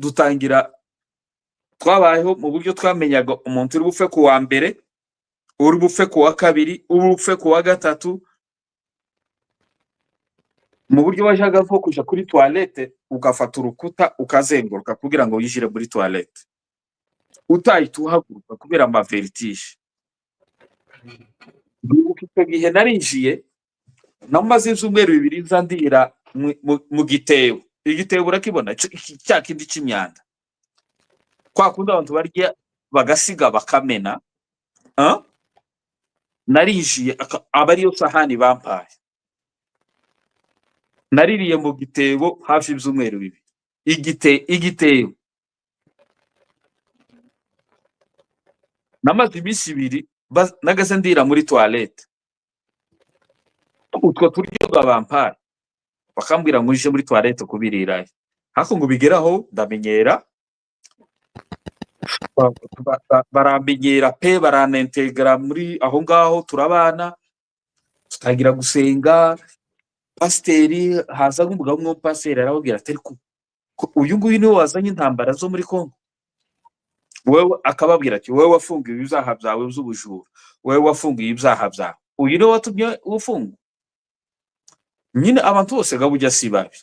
mu buryo twamenyaga umuntu uri bupfe ku wa mbere, uri bupfe ku wa kabiri, uri bupfe ku wa gatatu, mu buryo wajaga nko kuja kuri toilette ugafata urukuta ukazenguruka kugira ngo yinjire muri toilette utahita uhaguruka kubera ama vertige. Icyo gihe narinjiye namaze ibyumweru 2 nza ndira mu gitebo. Igitebo urakibona cya kindi cy'imyanda, kwa kundi abantu barya bagasiga bakamena. Narinjiye aba ariyo sahani bampaye. Naririye mu gitebo hafi ibyumweru 2. Igitebo namaze iminsi 2 nagase ndira muri toilette. Utwo turyo bampaye bakambwira ngo uje muri toilette kubirirayo. Hako ngo bigeraho ndamenyera, baramenyera pe baranentegra muri aho ngaho turabana, tutangira gusenga. Pasteri haza nk'umugabo w'umupaseri arababwira ati ariko uyu nguyu niwe wazanye intambara zo muri Kongo. Wewe akababwira ati wewe wafungiye ibyaha byawe by'ubujura, wewe wafungiye ibyaha byawe, uyu niwe watumye ufunga. Nyine abantu bose gabujya sibabi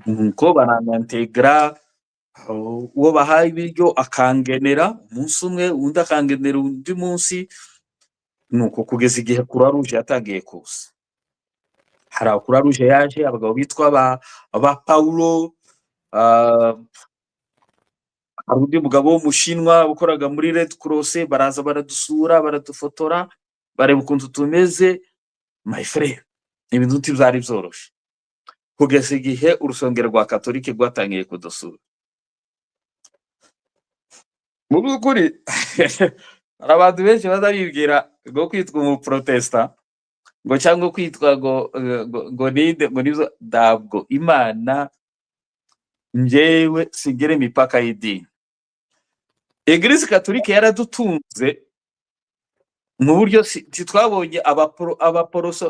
nko baranantegra. Uwo bahaye ibiryo akangenera umunsi umwe, undi akangenera undi munsi, nuko kugeza igihe Croix Rouge yatangiye kuza. Hari Croix Rouge yaje, abagabo bitwa ba Paulo, hari undi mugabo w'umushinwa ukoraga muri Red Cross, baraza baradusura, baradufotora, bareba ukuntu tumeze. My friend, ibintu byari byoroshe kugeza igihe urusengero rwa Katolike rwatangiye kudusura. Mu by'ukuri abantu benshi bazabibwira ngo kwitwa umuprotesta ngo cyangwa kwitwa ngo ninde ngo nizo dabwo. Imana njyewe sigere imipaka y'idini. Eglise Katolike yaradutunze mu buryo twabonye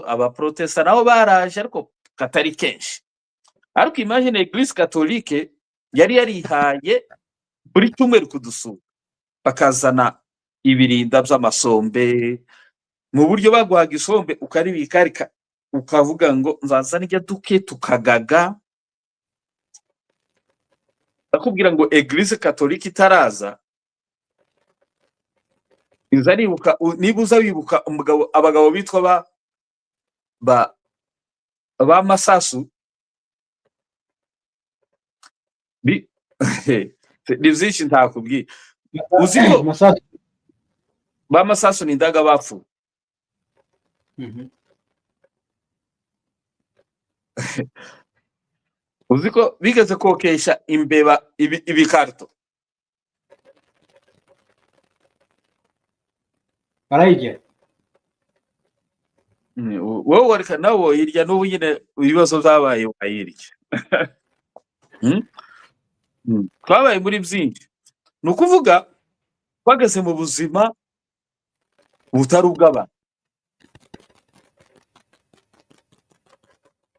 abaprotesta nabo baraje ariko katari kenshi. Ariko imagine Eglise Katolike yari yarihaye buri cyumweru kudusura, bakazana ibirinda by'amasombe, mu buryo bagwaga isombe ukaribika ukavuga ngo nzazana ijya duke tukagaga. Bakubwira ngo Eglise Katolike itaraza izaribuka, nibuza wibuka abagabo bitwa ba Masasu ni byinshi ntakubwiye. Uziko ba Masasu ni ndaga bapfu. Uziko bigeze kokesha imbeba ibikarto barayijya. wowe wareka nawo hirya n'ubu nyine ibibazo byabaye wayirya. Twabaye muri byinshi, ni ukuvuga twageze mu buzima butari ubw'abantu.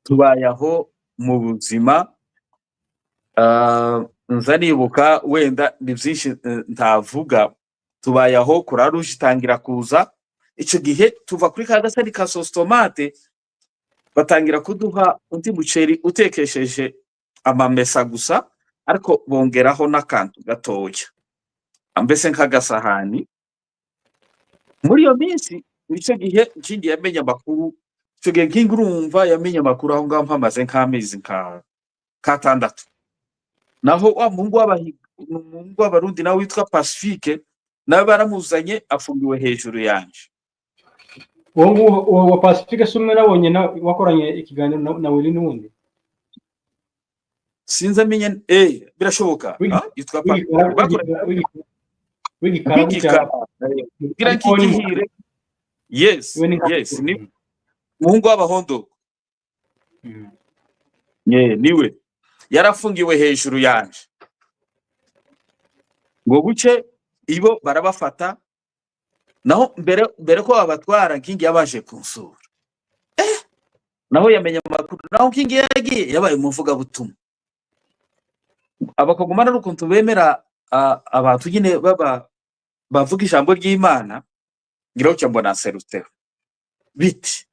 Tubayaho mu buzima nza nibuka wenda ni byinshi ntavuga. Tubayaho Croix Rouge itangira kuza. Icyo gihe tuva kuri ka gasari ka sauce tomate batangira kuduha undi muceri utekesheje amamesa gusa, ariko bongeraho n'akantu gatoya, mbese nk'agasahani. Muri iyo minsi icyo gihe King yamenye amakuru, icyo gihe King urumva yamenye amakuru aho ngaho mpamaze nk'amezi nk'atandatu. Naho wa muhungu w'abarundi nawe witwa Pacifique nawe baramuzanye afungiwe hejuru yanje. uwo wa Pacifique se umwe nabonye wakoranye ikiganiro na Willy n'ubundi sinzi amenye birashoboka yitwa Pacifique. Yes ni muhungu w'abahondo niwe yarafungiwe hejuru yanje ngo buce ibo barabafata. Naho mbere ko abatwara King yabaje kunsura naho yamenye amakuru. Naho King yagiye yabaye umuvuga butumwa. Abakogomana n'ukuntu bemera abantu nyine bavuga ijambo ry'Imana ngiraho cyambo na serutero biti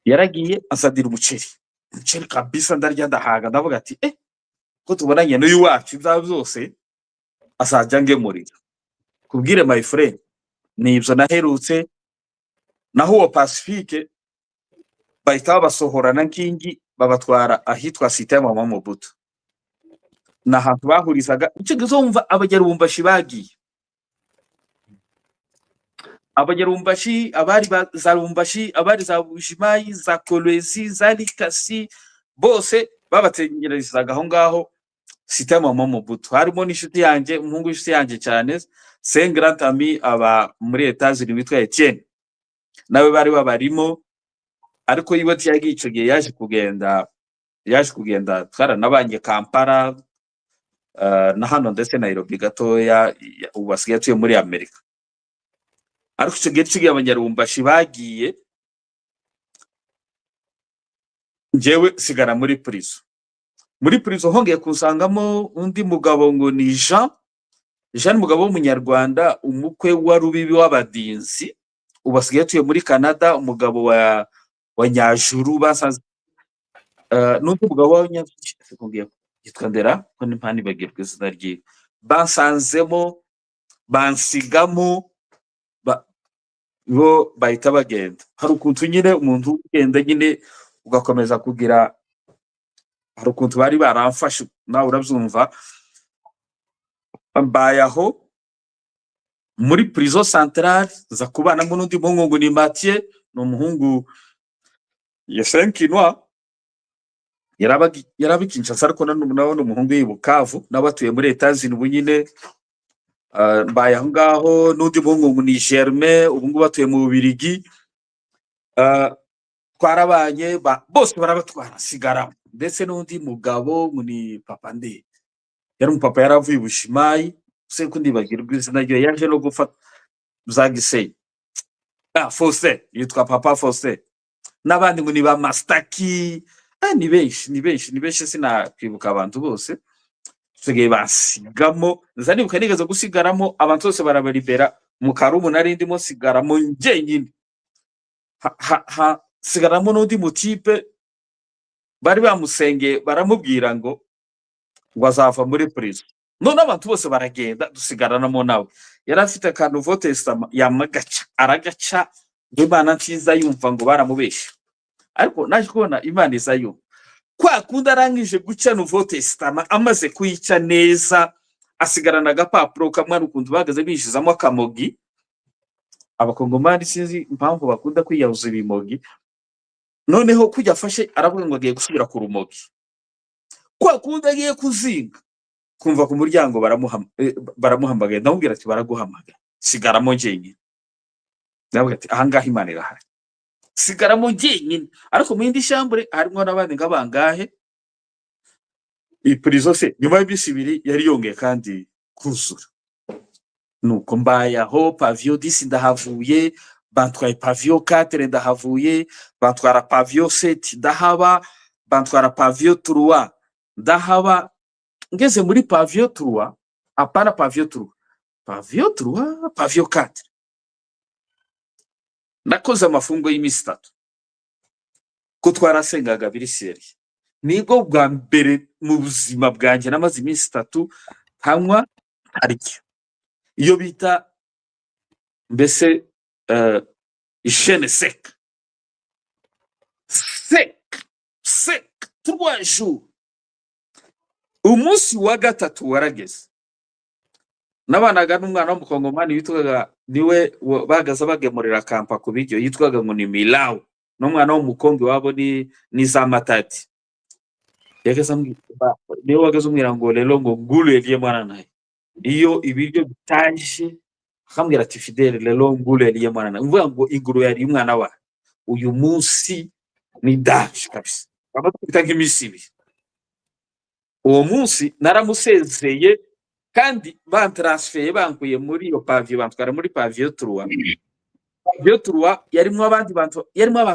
yaragiye asadira umuceri kabisa ndarya ndahaga ndavuga ati ko tubonanye n'uyu wacu ibya byose asajya ngemurira kubwire my friend nibyo naherutse. Naho uwo Pacifique bahita babasohora na King babatwara ahitwa Sitema mu Mobutu n'ahantu bahurizaga. Icyo gizomva abagerumbashi bagiye abagerumbashi abari za Rumbashi abari za Bujimayi za Kolwezi za Likasi bose babategereza aho ngaho Sitema mu Mobutu. Harimo n'inshuti yanjye umuhungu w'inshuti yanjye cyane c'est un grand ami aba muri Etats-Unis witwa Etienne nawe bari babarimo. Ariko yiwe yagiye icyo gihe yaje kugenda twaranabanye Kampala na hano ndetse Nairobi gatoya ubu asigaye atuye muri Amerika. Ariko icyo gihe abanyarumbashi bagiye njyewe sigara muri prison hongeye kusangamo undi mugabo ngo ni Jean mugabo w'umunyarwanda umukwe wa Rubibi w'Abadinzi ubu asigaye atuye muri Canada. Umugabo wa Nyajuru basanze n'undi mugabo w'Abanyafurika yitwa Ndera ko n'impani bagirwa izina rye basanzemo bansigamo bo bahita bagenda. Hari ukuntu nyine umuntu ugenda nyine ugakomeza kugira, hari ukuntu bari baramfashe nawe urabyumva. Mbayaho muri prison centrale za kubanamo n'undi muhungu ni Mathieu n'umuhungu Yesenkinwa yarabikinshasa ariko nabona umuhungu y'Ibukavu n'abatuye muri Etats-Unis ubu nyine. Mbayaho ngaho n'undi muhungu ni Germain ubu ngubu batuye mu Bubiligi. Twarabanye bose barabatwara sigara ndetse n'undi mugabo ni Papa Nde yari umupapa yaravuye Bushimayi se kundi bagirwa izina ryo yaje no gufata za Gisenyi. Faustin yitwa Papa Faustin n'abandi ngo ni ba Mastaki. Ni benshi sinakwibuka abantu bose. Tugiye basigamo nzanibuka nigeze gusigaramo abantu bose barabaribera mu Karumu nari ndimo sigaramo njyenyine. Sigaramo n'undi mutipe bari bamusenge baramubwira ngo azava muri prison. None abantu bose baragenda dusigaranamo nawe. Yari afite akantu vote yamagaca aragaca Imana nziza yumva ngo baramubesha. Ariko naje kubona Imana izayo kwa kundi arangije guca Nouveau Testament amaze kuyica neza asigarana agapapuro kamwe n'ukuntu bagaze bishizamo akamogi. Abakongomani sinzi impamvu bakunda kwiyahuza ibimogi. Noneho kujya afashe aravuga ngo agiye gusubira ku rumogi. Kwa kundi agiye kuzinga kumva ku muryango baramuhamagaye. Ndamubwira ati baraguhamagaye sigaramo njyenyine. Ndavuga ati ahangaha Imana irahari sigaramo njyenyine. Ariko mu yindi shambure harimo n'abandi ngabangahe. Prison se nyuma y'ibisi ibiri yari yongeye kandi kuzura. Nuko mbayaho pavio 10 ndahavuye, bantwaye pavio 4 ndahavuye, bantwara pavio 7 ndahaba, bantwara pavio 3 ndahaba. Ngeze muri pavio 3 apana pavio 3 pavio 4 nakoze amafungo y'imisi 3 ko twarasengaga biri seri. Nigo bwa mbere mu buzima bwanjye namaze imisi 3 hanywa aricyo iyo bita mbese ishene sec 3 jours. Umunsi wa gatatu warageze, nabanaga n'umwana w'umukongomani yitwaga niwe bagaza bagemurira kampa ku biryo, yitwaga ngo ni Milawo, n'umwana w'umukongo wabo ni za matati. Yageze niwe wagaze umwira ngo rero ngo ngulu yeliye mwana naye, iyo ibiryo bitaje akambwira ati Fidele rero ngulu yeliye mwana naye, mvuga ngo inguru yari umwana wa uyu munsi ni dash kabisa, abafite nk'imisibi. Uwo munsi naramusezeye kandi bantransfeye bankuye muri yo pavio bantwara muri pavio 3. Pavio 3 yarimo abantu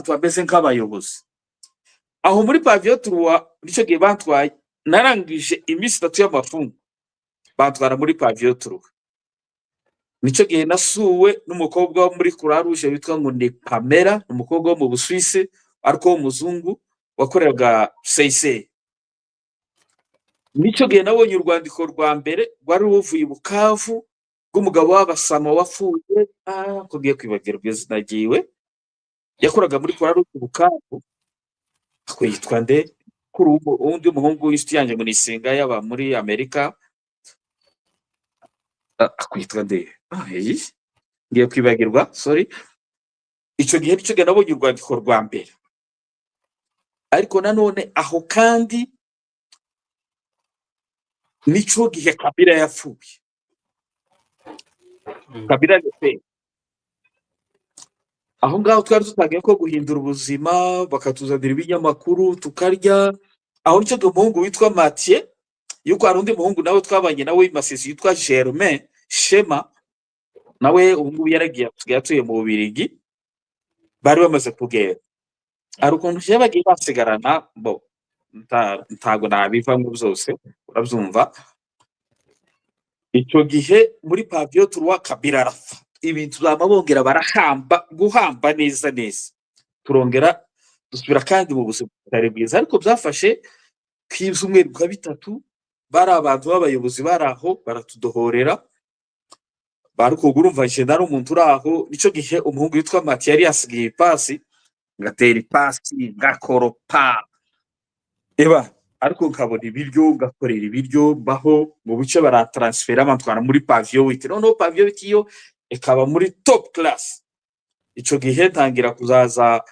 bameze nk'abayobozi. Aho muri pavio 3 nico gihe bantwaye narangije imisi 3 y'amafungo bantwara muri pavio 3. Nico gihe nasuwe n'umukobwa wo muri Croix Rouge witwa ngo ni Pamela, umukobwa wo mu Busuwisi ariko w'umuzungu wakoreraga CIC. Nico gihe nabonye urwandiko rwa mbere rwari ruvuye Bukavu rw'umugabo w'abasama wafuye, kugiye kwibagirwa izina ryiwe, yakoraga muri Croix Rouge Bukavu, yitwa nde kuri undi muhungu w'incuti yanjye ngo nisenga yaba muri Amerika, yitwa nde ngiye kwibagirwa, sorry. Ico gihe nabonye urwandiko rwa mbere, ariko nanone aho kandi nico gihe Kabila yapfuye. Kabila lefe aho ngaho twari tutagiye ko guhindura ubuzima, bakatuzanira ibinyamakuru tukarya. Aho nico umuhungu witwa Mathieu, yuko hari undi muhungu nawe twabanye nawe Masisi yitwa Germain Shema, nawe ubu yaragiye atuye mu Bubiligi, bari bamaze kugera. Ari ukuntu yabagiye basigarana bo ntago nabivamo byose, urabyumva. Icyo gihe muri pavio 3 Kabila arafa, ibintu bamabongera barahamba guhamba neza neza, turongera dusubira kandi mu buzima butari bwiza. Ariko byafashe kw'izumwe bwa bitatu, bari abantu b'abayobozi baraho baratudohorera, bariko urumva je ndari umuntu uraho. Nico gihe umuhungu witwa Mathieu yari yasigiye ipasi, ngatera ipasi ngakoropa ariko nkabona ibiryo ngakorera ibiryo baho mu bice baratransfera bantwara muri pavio 8. Noneho pavio 8 yo ikaba muri top class. Ico gihe ntangira kuzaza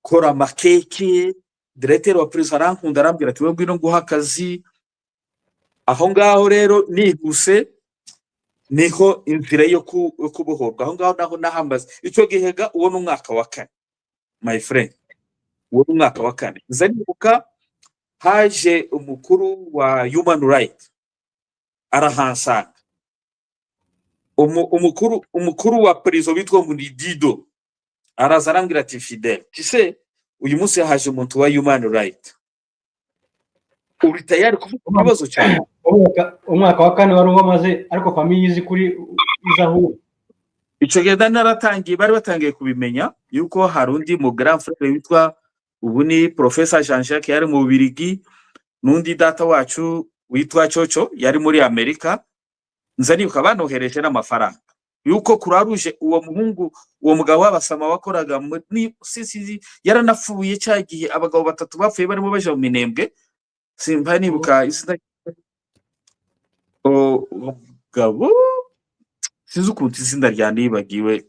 kora amakeke, directeur wa prison arankunda arambwira ati we ngwino nguha akazi. Aho ngaho rero niguse niho inzira yo kubohorwa. Aho ngaho naho nahambaza. Ico gihe ga uwo n'umwaka wa 4, my friend, uwo n'umwaka wa 4 nzanibuka haje umukuru wa Human Right arahansanga, umukuru wa prison witwa Dido araza arambwira ati Fidele, tise uyu munsi haje umuntu wa Human Right, uri tayari kuvuga ibibazo cyane? Umwaka wa 4 wari wamaze, ariko famille izi kuri izaho. Ico gihe naratangiye, bari batangiye kubimenya yuko hari undi mu grand frère witwa ubu ni Professor Jean-Jacques yari mu Bubiligi, n'undi data wacu witwa Coco yari muri Amerika. Nzanibuka banohereje n'amafaranga yuko Croix Rouge uwo muhungu, uwo mugabo w'abasama wakoraga muri sisi yaranafuye cyagihe abagabo batatu bapfuye barimo baje mu Minembwe, simba nibuka izina gabo sinzi ukuntu izina ryanibagiwe.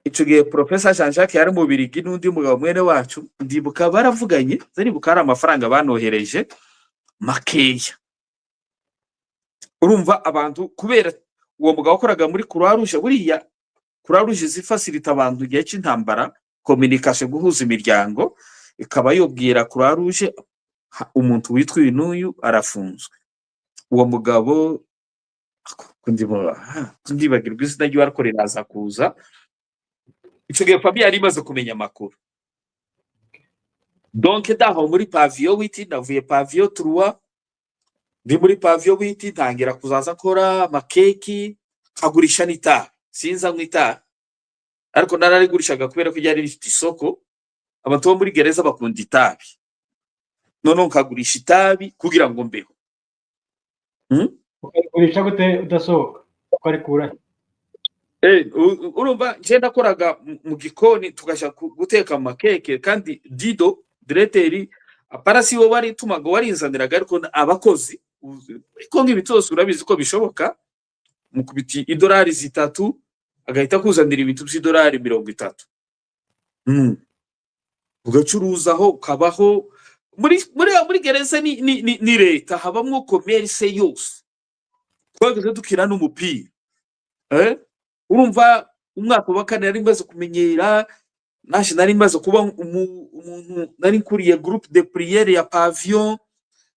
Ico gihe Professor Jean-Jacques yari mu Bubiligi n'undi mugabo mwene wacu, ndibuka baravuganye, zaribuka ari amafaranga banohereje makeya. Urumva abantu kubera uwo mugabo wakoraga muri Croix Rouge, buriya Croix Rouge zifacilita abantu igihe cy'intambara, communication, guhuza imiryango, ikaba yobwira Croix Rouge umuntu witwa uyu arafunzwe. Uwo mugabo ndibagirwa izina ryo arakorera aza kuza. Ico gihe Fabien yari imaze kumenya amakuru. Donc ndaho muri pavio 8 navuye pavio 3, ndi muri pavio 8 ntangira kuzaza kora makeki, kagurisha n'itabi. Sinza nk'itabi, ariko nararigurishaga kubera ko ryari rifite isoko, abantu bo muri gereza bakunda itabi. None nkagurisha itabi kugira ngo mbeho. Ukagurisha gute udasohoka? ko ari kura urumva nje nakoraga mu gikoni tugasha guteka amakeke kandi Dido directeur aparasi wo wari tumaga warinzaniraga ariko abakozi ariko nk'ibi byose urabizi ko bishoboka mu kubiti idolari 3 agahita kuzanira ibintu by'idolari 30 ugacuruzaho kabaho muri gereza ni leta habamwo commerce yose twageze dukina n'umupira urumva umwaka wa kane nari maze kumenyera nashi nari maze kuba umuntu nari nkuriye groupe de prière ya pavillon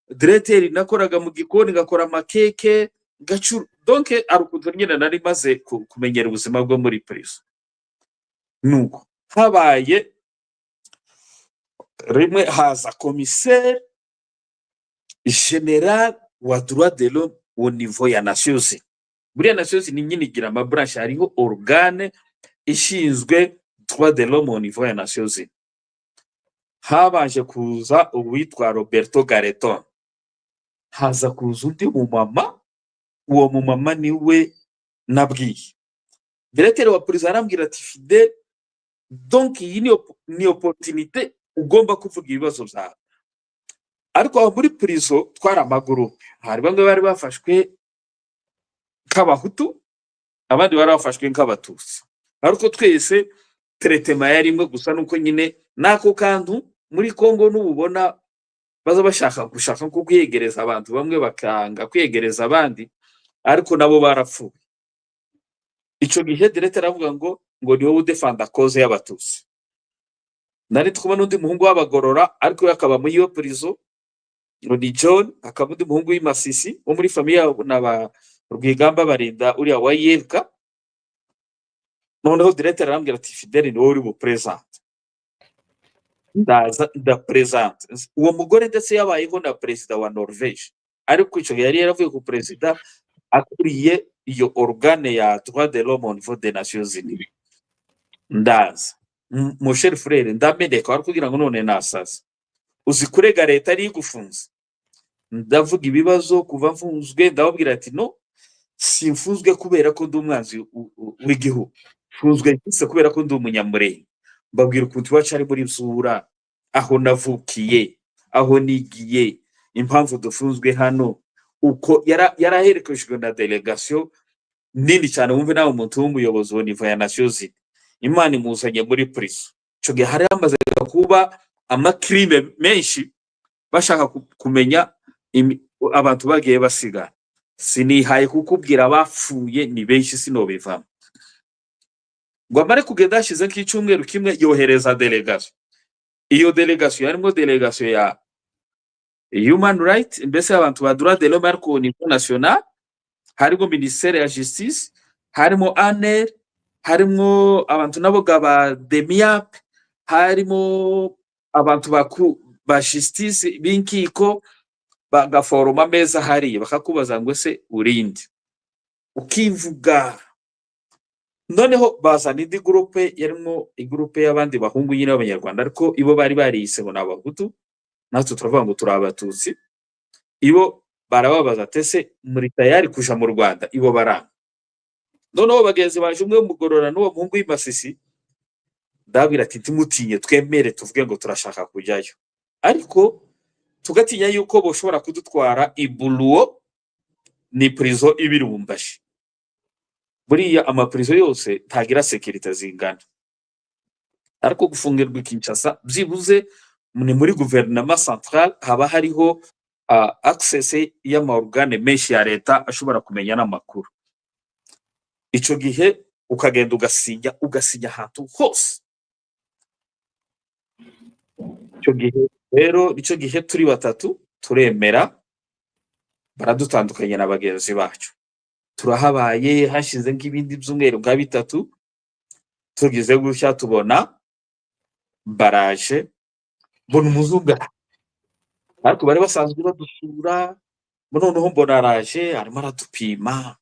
directeur nakoraga mu gikoni ngakora amakeke donc arukuntu nyine nari maze kumenyera ubuzima bwo muri prison nuko habaye rimwe haza commissaire général wa droit de l'homme au niveau ya Nations Unies buriya Nations Unies nyine igira amabranche hariho organe ishinzwe droit de l'homme au niveau ya Nations Unies habanje kuza uwitwa Roberto Gareton haza kuza undi mumama uwo mumama niwe nabwiye directeur wa prison arambwira ati Fidel donc iyi ni opportunité ugomba kuvuga ibibazo byawe ariko aho muri prison twara amaguru hari bamwe bari bafashwe nk'abahutu abandi bari bafashwe nk'abatutsi ariko twese traitement yari imwe gusa nuko nyine nako kantu muri Kongo n'ububona baza bashaka ko kwiyegereza abantu bamwe bakanga kwiyegereza abandi ariko nabo barapfuye ico gihe directeur avuga ngo ni wowe udefenda cause y'abatutsi nari twuma n'undi muhungu w'abagorora ariko yakaba muri iyo prison ngo ni John akaba undi muhungu w'Imasisi wo muri famille n'aba Rwigamba barinda uriya wa Yelka noneho directeur arambwira ati Fidel ni wowe uri bu present nda present uwo mugore ndetse yabayeho na president wa Norvège ariko ico yari yaravuye ku president akuriye iyo organe ya droit de l'homme au niveau des Nations Unies ndaza mon cher frère ndameneka ari kugira ngo none nasaza uzi kurega leta ari gufunza ndavuga ibibazo kuva mfunzwe ndababwira ati no simfunzwe kubera ko ndi umwanzi w'igihugu mfunzwe kubera ko ndi umunyamurenge mbabwira ukuntu wacu ari muri Zura aho navukiye aho nigiye impamvu dufunzwe hano uko yaraherekejwe na delegation nini cyane wumve nawe umuntu w'umuyobozi wa niveau ya Nations Unies Imana imuzanye muri prison cyo gihe hari amaze kuba amacrime menshi bashaka kumenya abantu bagiye basigana sinihaye kukubwira bapfuye ni benshi sinobivamo ngo amare kugenda ashize nk'icyumweru kimwe yohereza delegation iyo delegation yarimo delegation ya human right mbese abantu ba droit de l'homme ariko ni national harimo ministère ya justice harimo ANR harimo abantu nabo gaba demiap harimo abantu ba justice binkiko bagaforoma meza hari bakakubaza ngo se urinde ukivuga noneho bazana indi groupe yarimo igroupe y'abandi bahungu nyine b'abanyarwanda ariko ibo bari bariyise ngo n'abahutu natwe turavuga ngo turabatutsi ibo barababaza tese muri tayari kuja mu Rwanda ibo baranga noneho bagenzi baje umwe mugorora n'uwo muhungu w'Imasisi ndabwira ati timutinye twemere tuvuge ngo turashaka kujyayo ariko tugatinya yuko boshobora kudutwara ibuluo ni prison ibirumbashi buriya ama prison yose tagira security zingana ariko gufungirwa Kinshasa byibuze ni muri gouvernement central haba hariho access y'ama organe menshi ya leta ashobora kumenya n'amakuru ico gihe ukagenda ugasinya ahantu hose ico gihe rero ico gihe turi batatu turemera baradutandukanye na bagenzi bacu turahabaye hashize nk'ibindi by'umweru bwa bitatu tugize gutya tubona baraje mbona umuzungu ariko bari basanzwe badusura noneho mbona araje arimo aradupima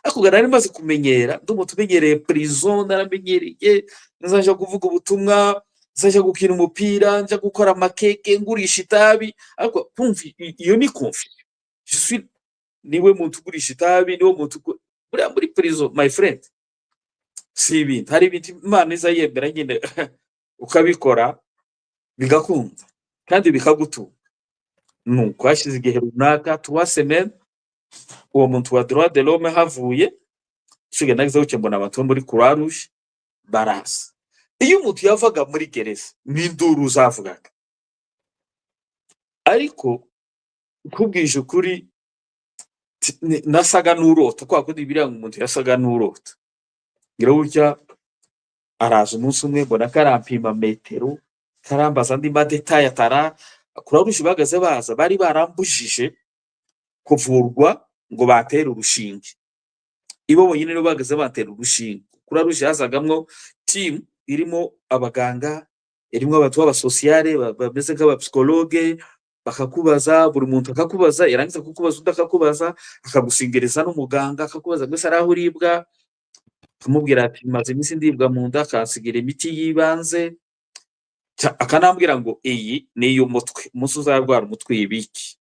ariko nari maze kumenyera tumenyereye prison naramenyereye nzaje kuvuga ubutumwa nzaje gukina umupira nza gukora amakeke ngurisha itabi ariko kumva iyo ni confusion niwe muntu ugurisha itabi niwe muntu muri prison my friend si ibintu, hari ibintu Imana iza yemera nyine ukabikora bigakunda kandi bikagutunga. Nuko hashize igihe runaka 3 semaines uwo muntu wa droit de l'homme havuye nsigaye nagize gutya mbona abantu bo muri Croix Rouge baraza. Iyo umuntu yavaga muri gereza n'induru zavugaga, ariko kubwije ukuri nasaga n'urota, kwa kundi biriya umuntu yasaga n'urota. Ngira gutya araza umunsi umwe mbona karampima metero, karambaza andi madetaye atara. Croix Rouge bagaze baza bari barambujije kuvurwa ngo batera urushinge, ibo bonyine nibo bagaze batera urushinge. Croix Rouge yazagamwo team irimo abaganga, irimo abantu b'abasociale bameze nk'abapsikologe, bakakubaza, buri muntu akakubaza, yarangiza kukubaza udakakubaza akagusingereza n'umuganga akakubaza ngo araho uribwa, akamubwira ati maze iminsi ndibwa mu nda, akansigira imiti yibanze, akanambwira ngo iyi ni iy'umutwe, umunsi uzarwara umutwe ibiki,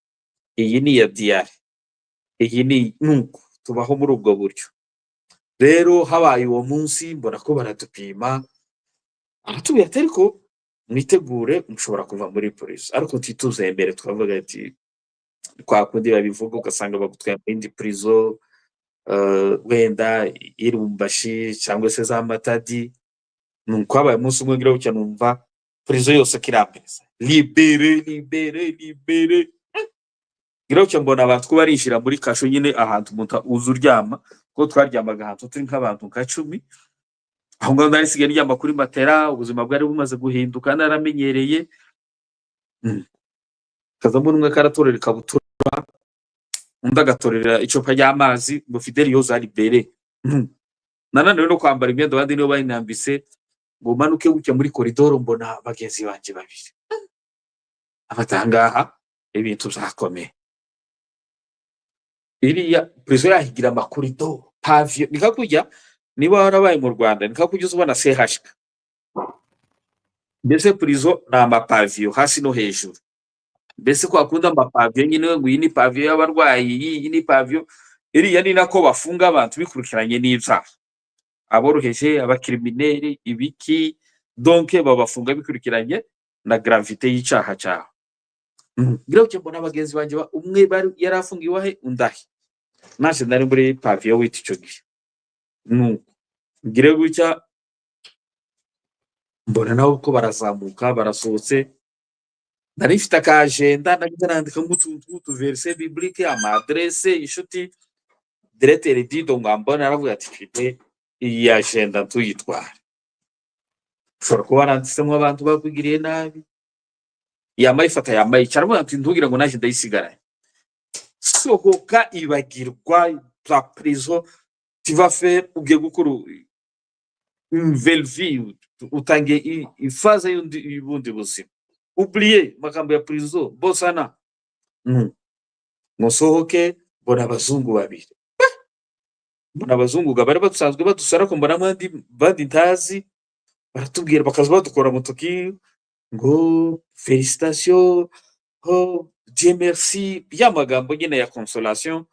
iyi ni iya diare, iyi ni nuko tubaho muri ubwo buryo. Rero habaye uwo munsi mbona ko baradupima, aratubwira ati ariko mwitegure mushobora kuva muri prison, ariko tituzembere. Twavuga ati kwa kundi babivuga ugasanga bagutwaye mu yindi prison, wenda Irumbashi cyangwa se za Matadi. Nuko habaye umunsi umwe ngira gutya numva prison yose kirambiriza libere. Ngira gutya mbona abantu ko barishira muri kasho nyine ahantu umuntu uza uryama, ko twaryamaga ahantu turi nk'abantu nka 10. Aho ngaho nari sigaye ndyama kuri matera, ubuzima bwari bumaze guhinduka naramenyereye. Kazamo numwe karatorera ikabutura, undi agatorera icupa ry'amazi ngo Fidel yoza libere. Nananiwe no kwambara imyenda abandi nibo bayinambise, ngo manuke gutya muri koridoro mbona bagenzi banje babiri. Abatangaha ibintu byakomeye. Iriya prison yahigira amakorido pavio, nikakujya niba warabaye mu Rwanda nikakujya uzubona CHK. Mbese prison na amapavio hasi no hejuru. Mbese ko akunda amapavio nyine ngo iyi ni pavio y'abarwayi, iyi ni pavio. Iriya ni nako bafunga abantu bikurikiranye n'ibyaha, aboroheje, abakrimineri, ibiki, donc babafunga bikurikiranye na gravité y'icyaha cyaho. Ngira cyo mbona abagenzi banje umwe bari yarafungiwe he undahi, naje nari muri pavio witi ico gihe. Ngire gutya mbona naho uko barazamuka barasohotse, nari mfite akagenda nandika nk'utuntu verset biblique, ama adresse, inshuti, directeur dido ngambona aravuga ati mfite iyi agenda tuyitwara. Ushobora kuba nanditsemo abantu bakugiriye nabi, yamayifata yamayicara ati ntugira ngo naje ndayisigaraye. Sohoka ibagirwa la prison, tu vas faire ugiye gukora une nouvelle vie, utangiye ifaze y'ubundi buzima. Oublier magambo ya prison bosana. Musohoke mbona abazungu babiri, mbona abazungu bari basanzwe badusara ko mbona bandi ntazi, baratubwira bakaza badukora mu toki ngo félicitations, oh Dieu merci, byamagambo nyine ya consolation.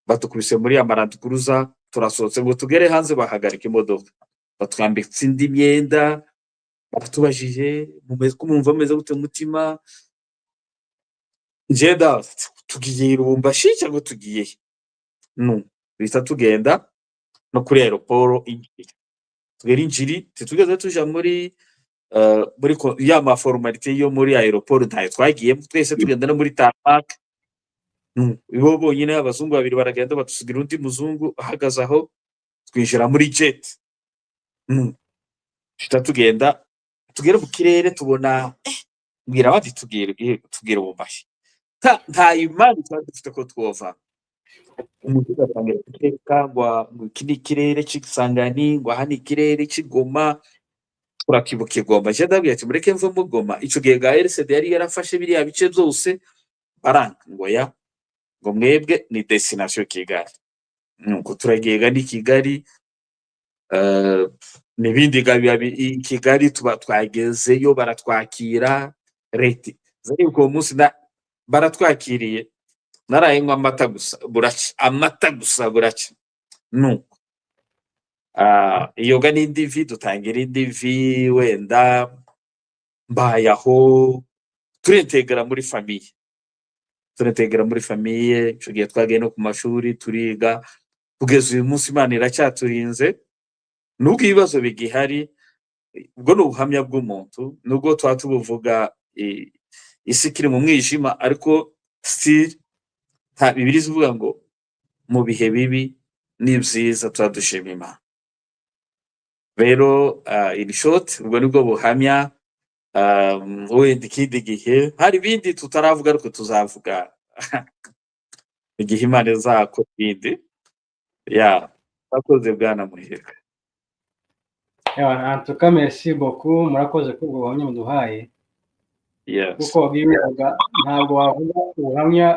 Batukubise muri amarandi kuruza, turasohotse ngo tugere hanze, bahagarika imodoka, batwambitse indi myenda, batubajije kumumva meze gute mutima. Njeda tugiye Irumbashi cyangwa tugiye bita tugenda no kuri aeroport Injiri. Tugera Injiri tugeze tuja muri ya ma formalite yo muri aeroport ntayo twagiye, twese tugenda no muri tarmac. Ibo bonyine abazungu babiri baragenda batusigira undi muzungu ahagaze aho, twinjira muri jet. Tugenda tugera mu kirere tubona mbwira bati tugire Irumbashi. Nta imani dufite ko twova. Umuntu atangira guteka ngo kini kirere cy'Isangani, ngo hani kirere cy'Igoma, turakibuka Igoma. Je ndabwiye ati mureke mve mu Goma. Ico gihe ga RCD yari yarafashe biriya bice byose baranga ngo ya ngo mwebwe ni destination Kigali. Nuko turagenda ni Kigali, n'ibindi gabi Kigali tuba twagezeyo baratwakira reti. Zari uko munsi baratwakiriye naraye nywa amata gusa buraca nuko yoga n'indi vi dutangira indi vi wenda mbaye aho turintegera muri famiye ico gihe twagiye no ku mashuri turiga kugeza uyu munsi Imana iracyaturinze nubwo ibibazo bigihari ubwo ni ubuhamya bw'umuntu nubwo tuba tubuvuga isi ikiri mu mwijima ariko still Bibiliya ivuga ngo mu bihe bibi ni vyiza tuba dushima Imana. Rero in short ubwo nibwo buhamya wenda ikindi gihe hari ibindi tutaravuga ariko tuzavuga igihe Imana izakora ibindi murakoze Bwana Muhirwa. En tout cas merci beaucoup murakoze kubwo buhamya muduhaye kuko wabivuga ntabwo wavuga ubuhamya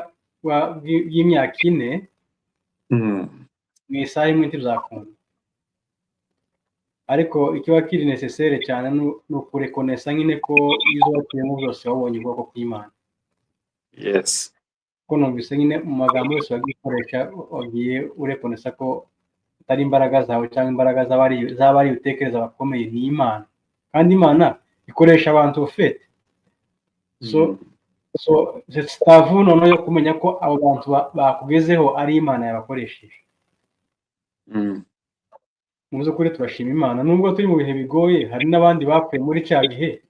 bw'imyaka 4 mu isaha imwe ntibizakunda ariko ikiba kiri necessaire cyane ni ukurekonesa nyine ko izo watuyemo byose wabonye ubwoko bw'Imana. Ko numvise nyine mu magambo yose wagikoresha wagiye urekonesa ko atari imbaraga zawe cyangwa imbaraga z'abari utekereza bakomeye ni Imana kandi Imana ikoresha abantu ufite so stavu noneho yo kumenya ko abo bantu bakugezeho ari Imana yabakoresheje. Mu by'ukuri turashima Imana nubwo turi mu bihe bigoye hari n'abandi bapfuye muri cya gihe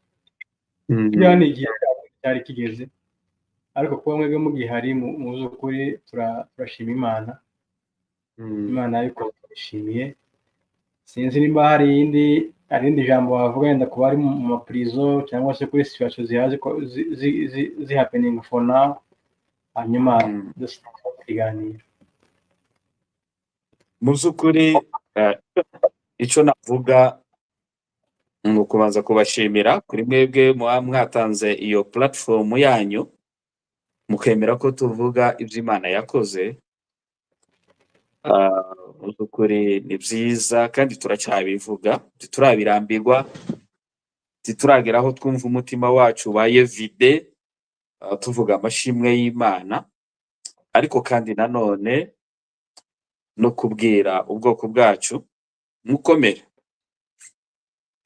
yani igihe cyari kigeze ariko kuba mwebwe mugihari mu by'ukuri turashima Imana. Imana ariko turishimiye sinzi nimba hari irindi jambo wavuga yenda kuba ari mu maprizo cyangwa se kuri situation zi happening for now hanyuma dusiganira mu by'ukuri icyo navuga ni ukubanza kubashimira kuri mwebwe mwatanze iyo platform yanyu mukemera ko tuvuga ibyo Imana yakoze. Mu by'ukuri ni byiza kandi turacyabivuga titurabirambirwa tituragera aho twumva umutima wacu ubaye vide tuvuga amashimwe y'Imana ariko kandi nanone no kubwira ubwoko bwacu mukomere.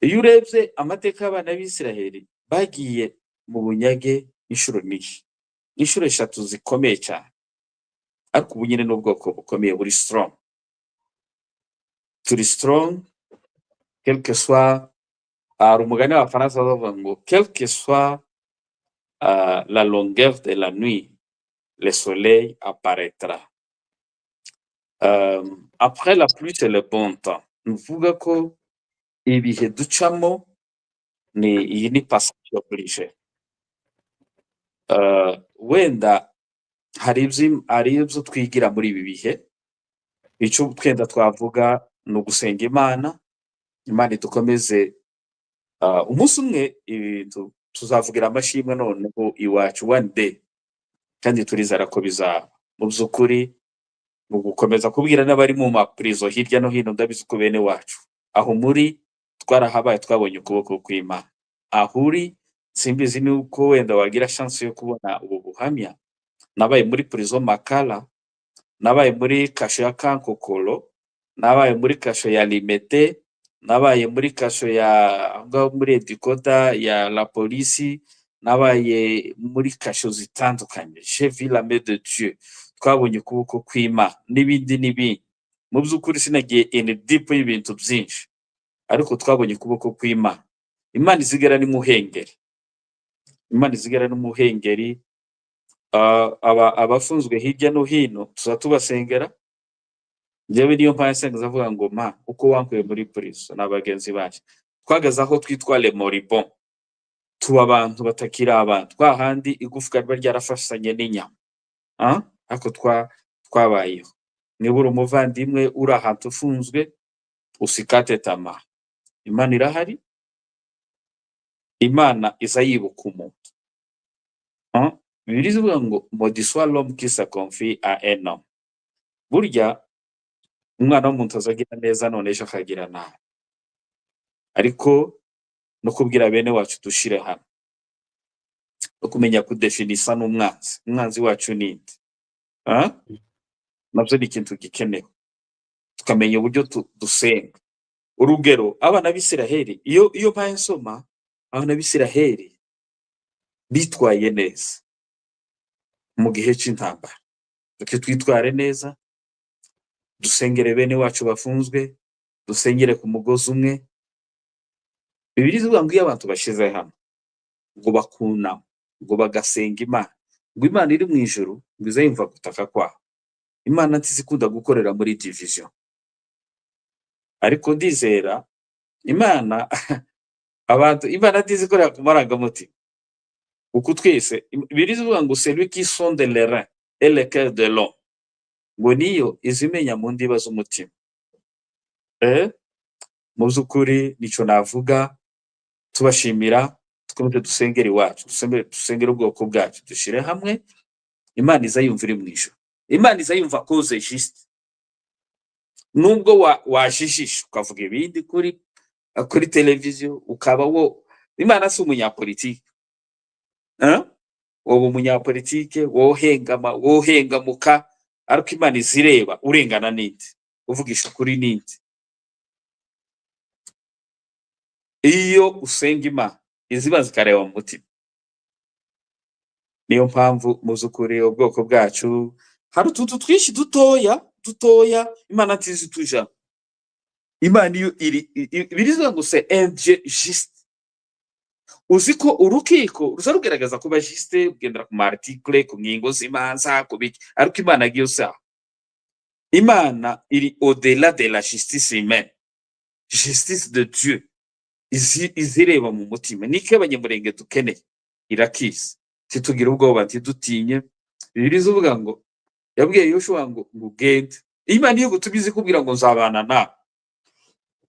Iyo urebye amateka y'abana b'Isiraheli bagiye mu bunyage inshuro nyinshi inshuro 3 zikomeye cyane ariko ubu nyine n'ubwoko bukomeye buri strong turi strong quelque soit umugani wa Faransa bavuga ngo quelque soit la longueur de la nuit le soleil apparaîtra. Après la pluie c'est le bon temps. Nuvuga ko ibihe ducamo iyi ni passage oblige. Wenda hari ibyo twigira muri ibi bihe icyo twenda twavuga ni ugusenga Imana idukomeze umunsi umwe tuzavugira amashimwe noneho iwacu one day kandi turizera ko bizaba. Mu by'ukuri mu gukomeza kubwira n'abari mu maprizo hirya no hino ndabizi ko bene wacu aho muri twarahabaye twabonye ukuboko kw'Imana aho uri simbizi nuko wenda wagira chance yo kubona ubu buhamya. Nabaye muri prison Makala, nabaye muri kasho ya Kankokolo, nabaye muri kasho ya Limete, nabaye muri kasho ya muri Edikota ya la polisi, nabaye muri kasho zitandukanye. J'ai vu la main de Dieu. Twabonye ukuboko kw'Imana n'ibindi. Mu by'ukuri sinagiye in deep y'ibintu byinshi ariko twabonye ukuboko kw'Imana. Imana izigera ni muhengeri. Abafunzwe hirya no hino tuzatubasengera. Njyewe niyo mpasenga zavuga ngo uko wankuye muri prison n'abagenzi bacu twagaza aho twitwa le moribond tuba abantu batakira abantu twahandi igufwa riba ryarafashanye n'inyama ako twabayeho. Nibura umuvandimwe uri ahantu ufunzwe usikate tama. Imana irahari. Imana iza yibuka umuntu. Bibiliya ivuga ngo maudit soit l'homme qui se confie à un homme. Burya umwana w'umuntu azagira neza none ejo akagira nabi ariko no kubwira bene wacu dushire hamwe no kumenya kudefinisa n'umwanzi wacu ninde Ah, nabyo ni ikintu gikenewe, tukamenya uburyo dusenga. Urugero, abana b'Isiraheli, iyo mpaye nsoma, abana b'Isiraheli bitwaye neza mu gihe c'intambara. Tuke twitware neza, dusengere bene wacu bafunzwe, dusengere ku mugozi umwe. Bibiliya ivuga ngo iyo abantu bashize hamwe, ngo bakunama, ngo bagasenga Imana, ngo Imana iri mu ijuru ngo ize yumva gutaka kwabo. Imana ntizikunda gukorera muri division, ariko ndizera Imana abantu Imana ntizikorera ku marangamutima, kuko twese Bibiliya ivuga ngo celui qui sonde les reins et le cœur de l'homme, ngo niyo izimenya mu ndiba z'umutima. Mu by'ukuri nico navuga, tubashimira, twumve dusengera iwacu, dusengera ubwoko bwacu, dushire hamwe, Imana izayumva iri mu ijuru. Imana izayumva cause juste. Nubwo wajijisha ukavuga ibindi kuri televiziyo, ukaba Imana si umunyapolitike. Wowe umunyapolitike, wohengamuka, ariko Imana izireba urengana n'indi, uvugisha ukuri n'indi. Iyo usenga Imana, iziba zikareba mu mutima. Niyo mpamvu mu by'ukuri ubwoko bwacu hari utuntu twinshi dutoya Imana ntizi tuja. Imana iyo birivuga ngo c'est un Dieu juste. Uzi ko urukiko ruza rugaragaza kuba juste, ugendera ku article, ku ngingo z'imanza, ku biki, ariko Imana giyo sawa. Imana iri au-delà de la justice humaine, justice de Dieu izireba mu mutima. Niko abanyamurenge dukeneye, irakiza. Titugira ubwoba, ntidutinye. Bibiliya ivuga ngo, yabwiye Yoshua ngo ugende. Imana iyo gutubizi kubwira ngo nzabana nawe,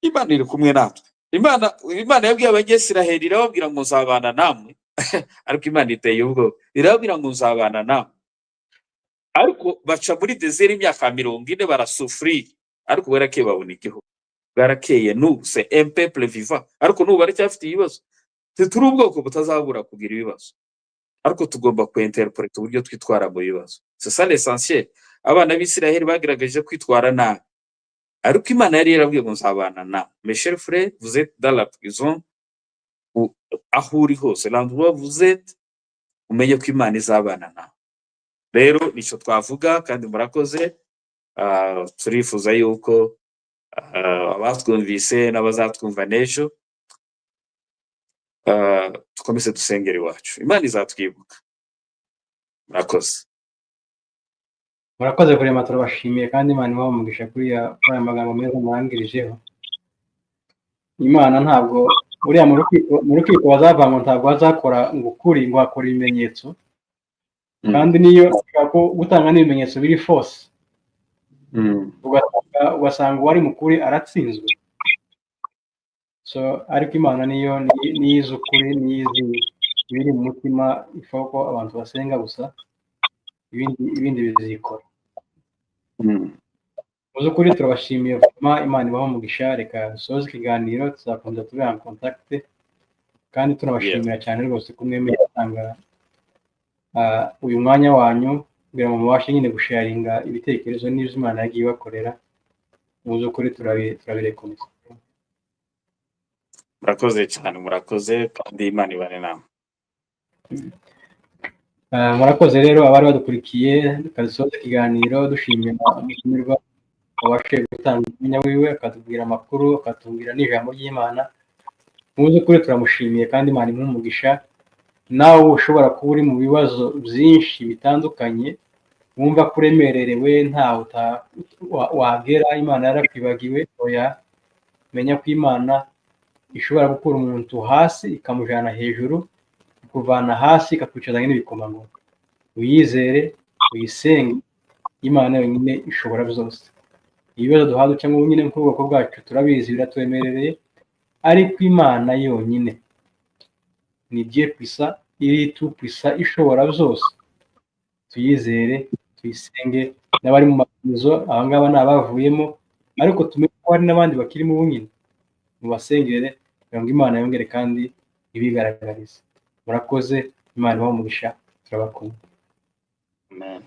Imana iri kumwe natwe. Imana yabwiye Abanyesiraheli irababwira ngo nzabana namwe, ariko Imana iteye ubwoba, irababwira ngo nzabana namwe, ariko baca muri desert imyaka 40 barasufrira, ariko barakeye babona igihugu. Bwarakeye, n'ubu c'est un peuple vivant, ariko n'ubu baracyafite ibibazo. Turi ubwoko butazabura kugira ibibazo, ariko tugomba kuinterpreta uburyo twitwara mu bibazo. C'est ça l'essentiel. Abana b'Isiraheli bagaragaje kwitwara nabi, ariko Imana yari yarabwiye ngo nzabana nawe. Mes chers frères, vous êtes dans la prison, aho uri hose, l'endroit vous êtes, umenye ko Imana izabana nawe. Rero nico twavuga, kandi murakoze. Turifuza yuko abatwumvise n'abazatwumva n'ejo, tukomeze dusengera iwacu, Imana izatwibuka. Murakoze. Murakoze kurema, turabashimiye kandi Imana ibahe umugisha kuri aya magambo meza murangirijeho. Imana ntabwo uriya mu rukiko bazavamo, ntabwo bazakora ngo ukuri ngo hakora ibimenyetso, kandi niyo gutanga n'ibimenyetso biri force, ugasanga uwari mukuri aratsinzwe. So ariko Imana niyo niyizi ukuri, niyizi ibiri mu mutima, ifuko ko abantu basenga gusa, ibindi bizikora. Muzo kuri turabashimiye vuma, Imana ibaho umugisha. Reka dusoze ikiganiro, tuzakomeza tubera en contact, kandi tunabashimira cyane rwose kumwemeye gutanga uyu mwanya wanyu kugira ngo mubashe nyine gusharinga ibitekerezo n'ibyo Imana yagiye ibakorera. Muzo kuri turabirekomeza. Murakoze cyane, murakoze, kandi Imana ibane namwe. Murakoze rero abari badukurikiye, dusoze ikiganiro dushimira umutumirwa wabashe gutanga umwanya wiwe, akatubwira amakuru, akatubwira n'ijambo ry'Imana. Muzo kuri turamushimiye kandi Imana imuhe umugisha. Nawe ushobora kuba uri mu bibazo byinshi bitandukanye, wumva kuremererewe, ntawe wagera, Imana yarakwibagiwe, oya, menya ko Imana ishobora gukura umuntu hasi ikamujana hejuru, kuvana hasi ikakwicazanya n'ibikomangoma. Uyizere, uyisenge, Imana yonyine ishobora byose. Ibibazo duhaza cyangwa nyine nk'ubwoko bwacu turabizi biratwemerereye, ariko Imana yonyine ni Dieu puissant, iri tout puissant, ishobora byose. Tuyizere, tuyisenge. N'abari mu makuzo abangaba nabavuyemo, ariko tumenye ko hari n'abandi bakiri mu bunyine, mubasengere kugira ngo Imana yongere kandi ibigaragarize. Murakoze, Imana ibahe umugisha, turabakunda. Amen.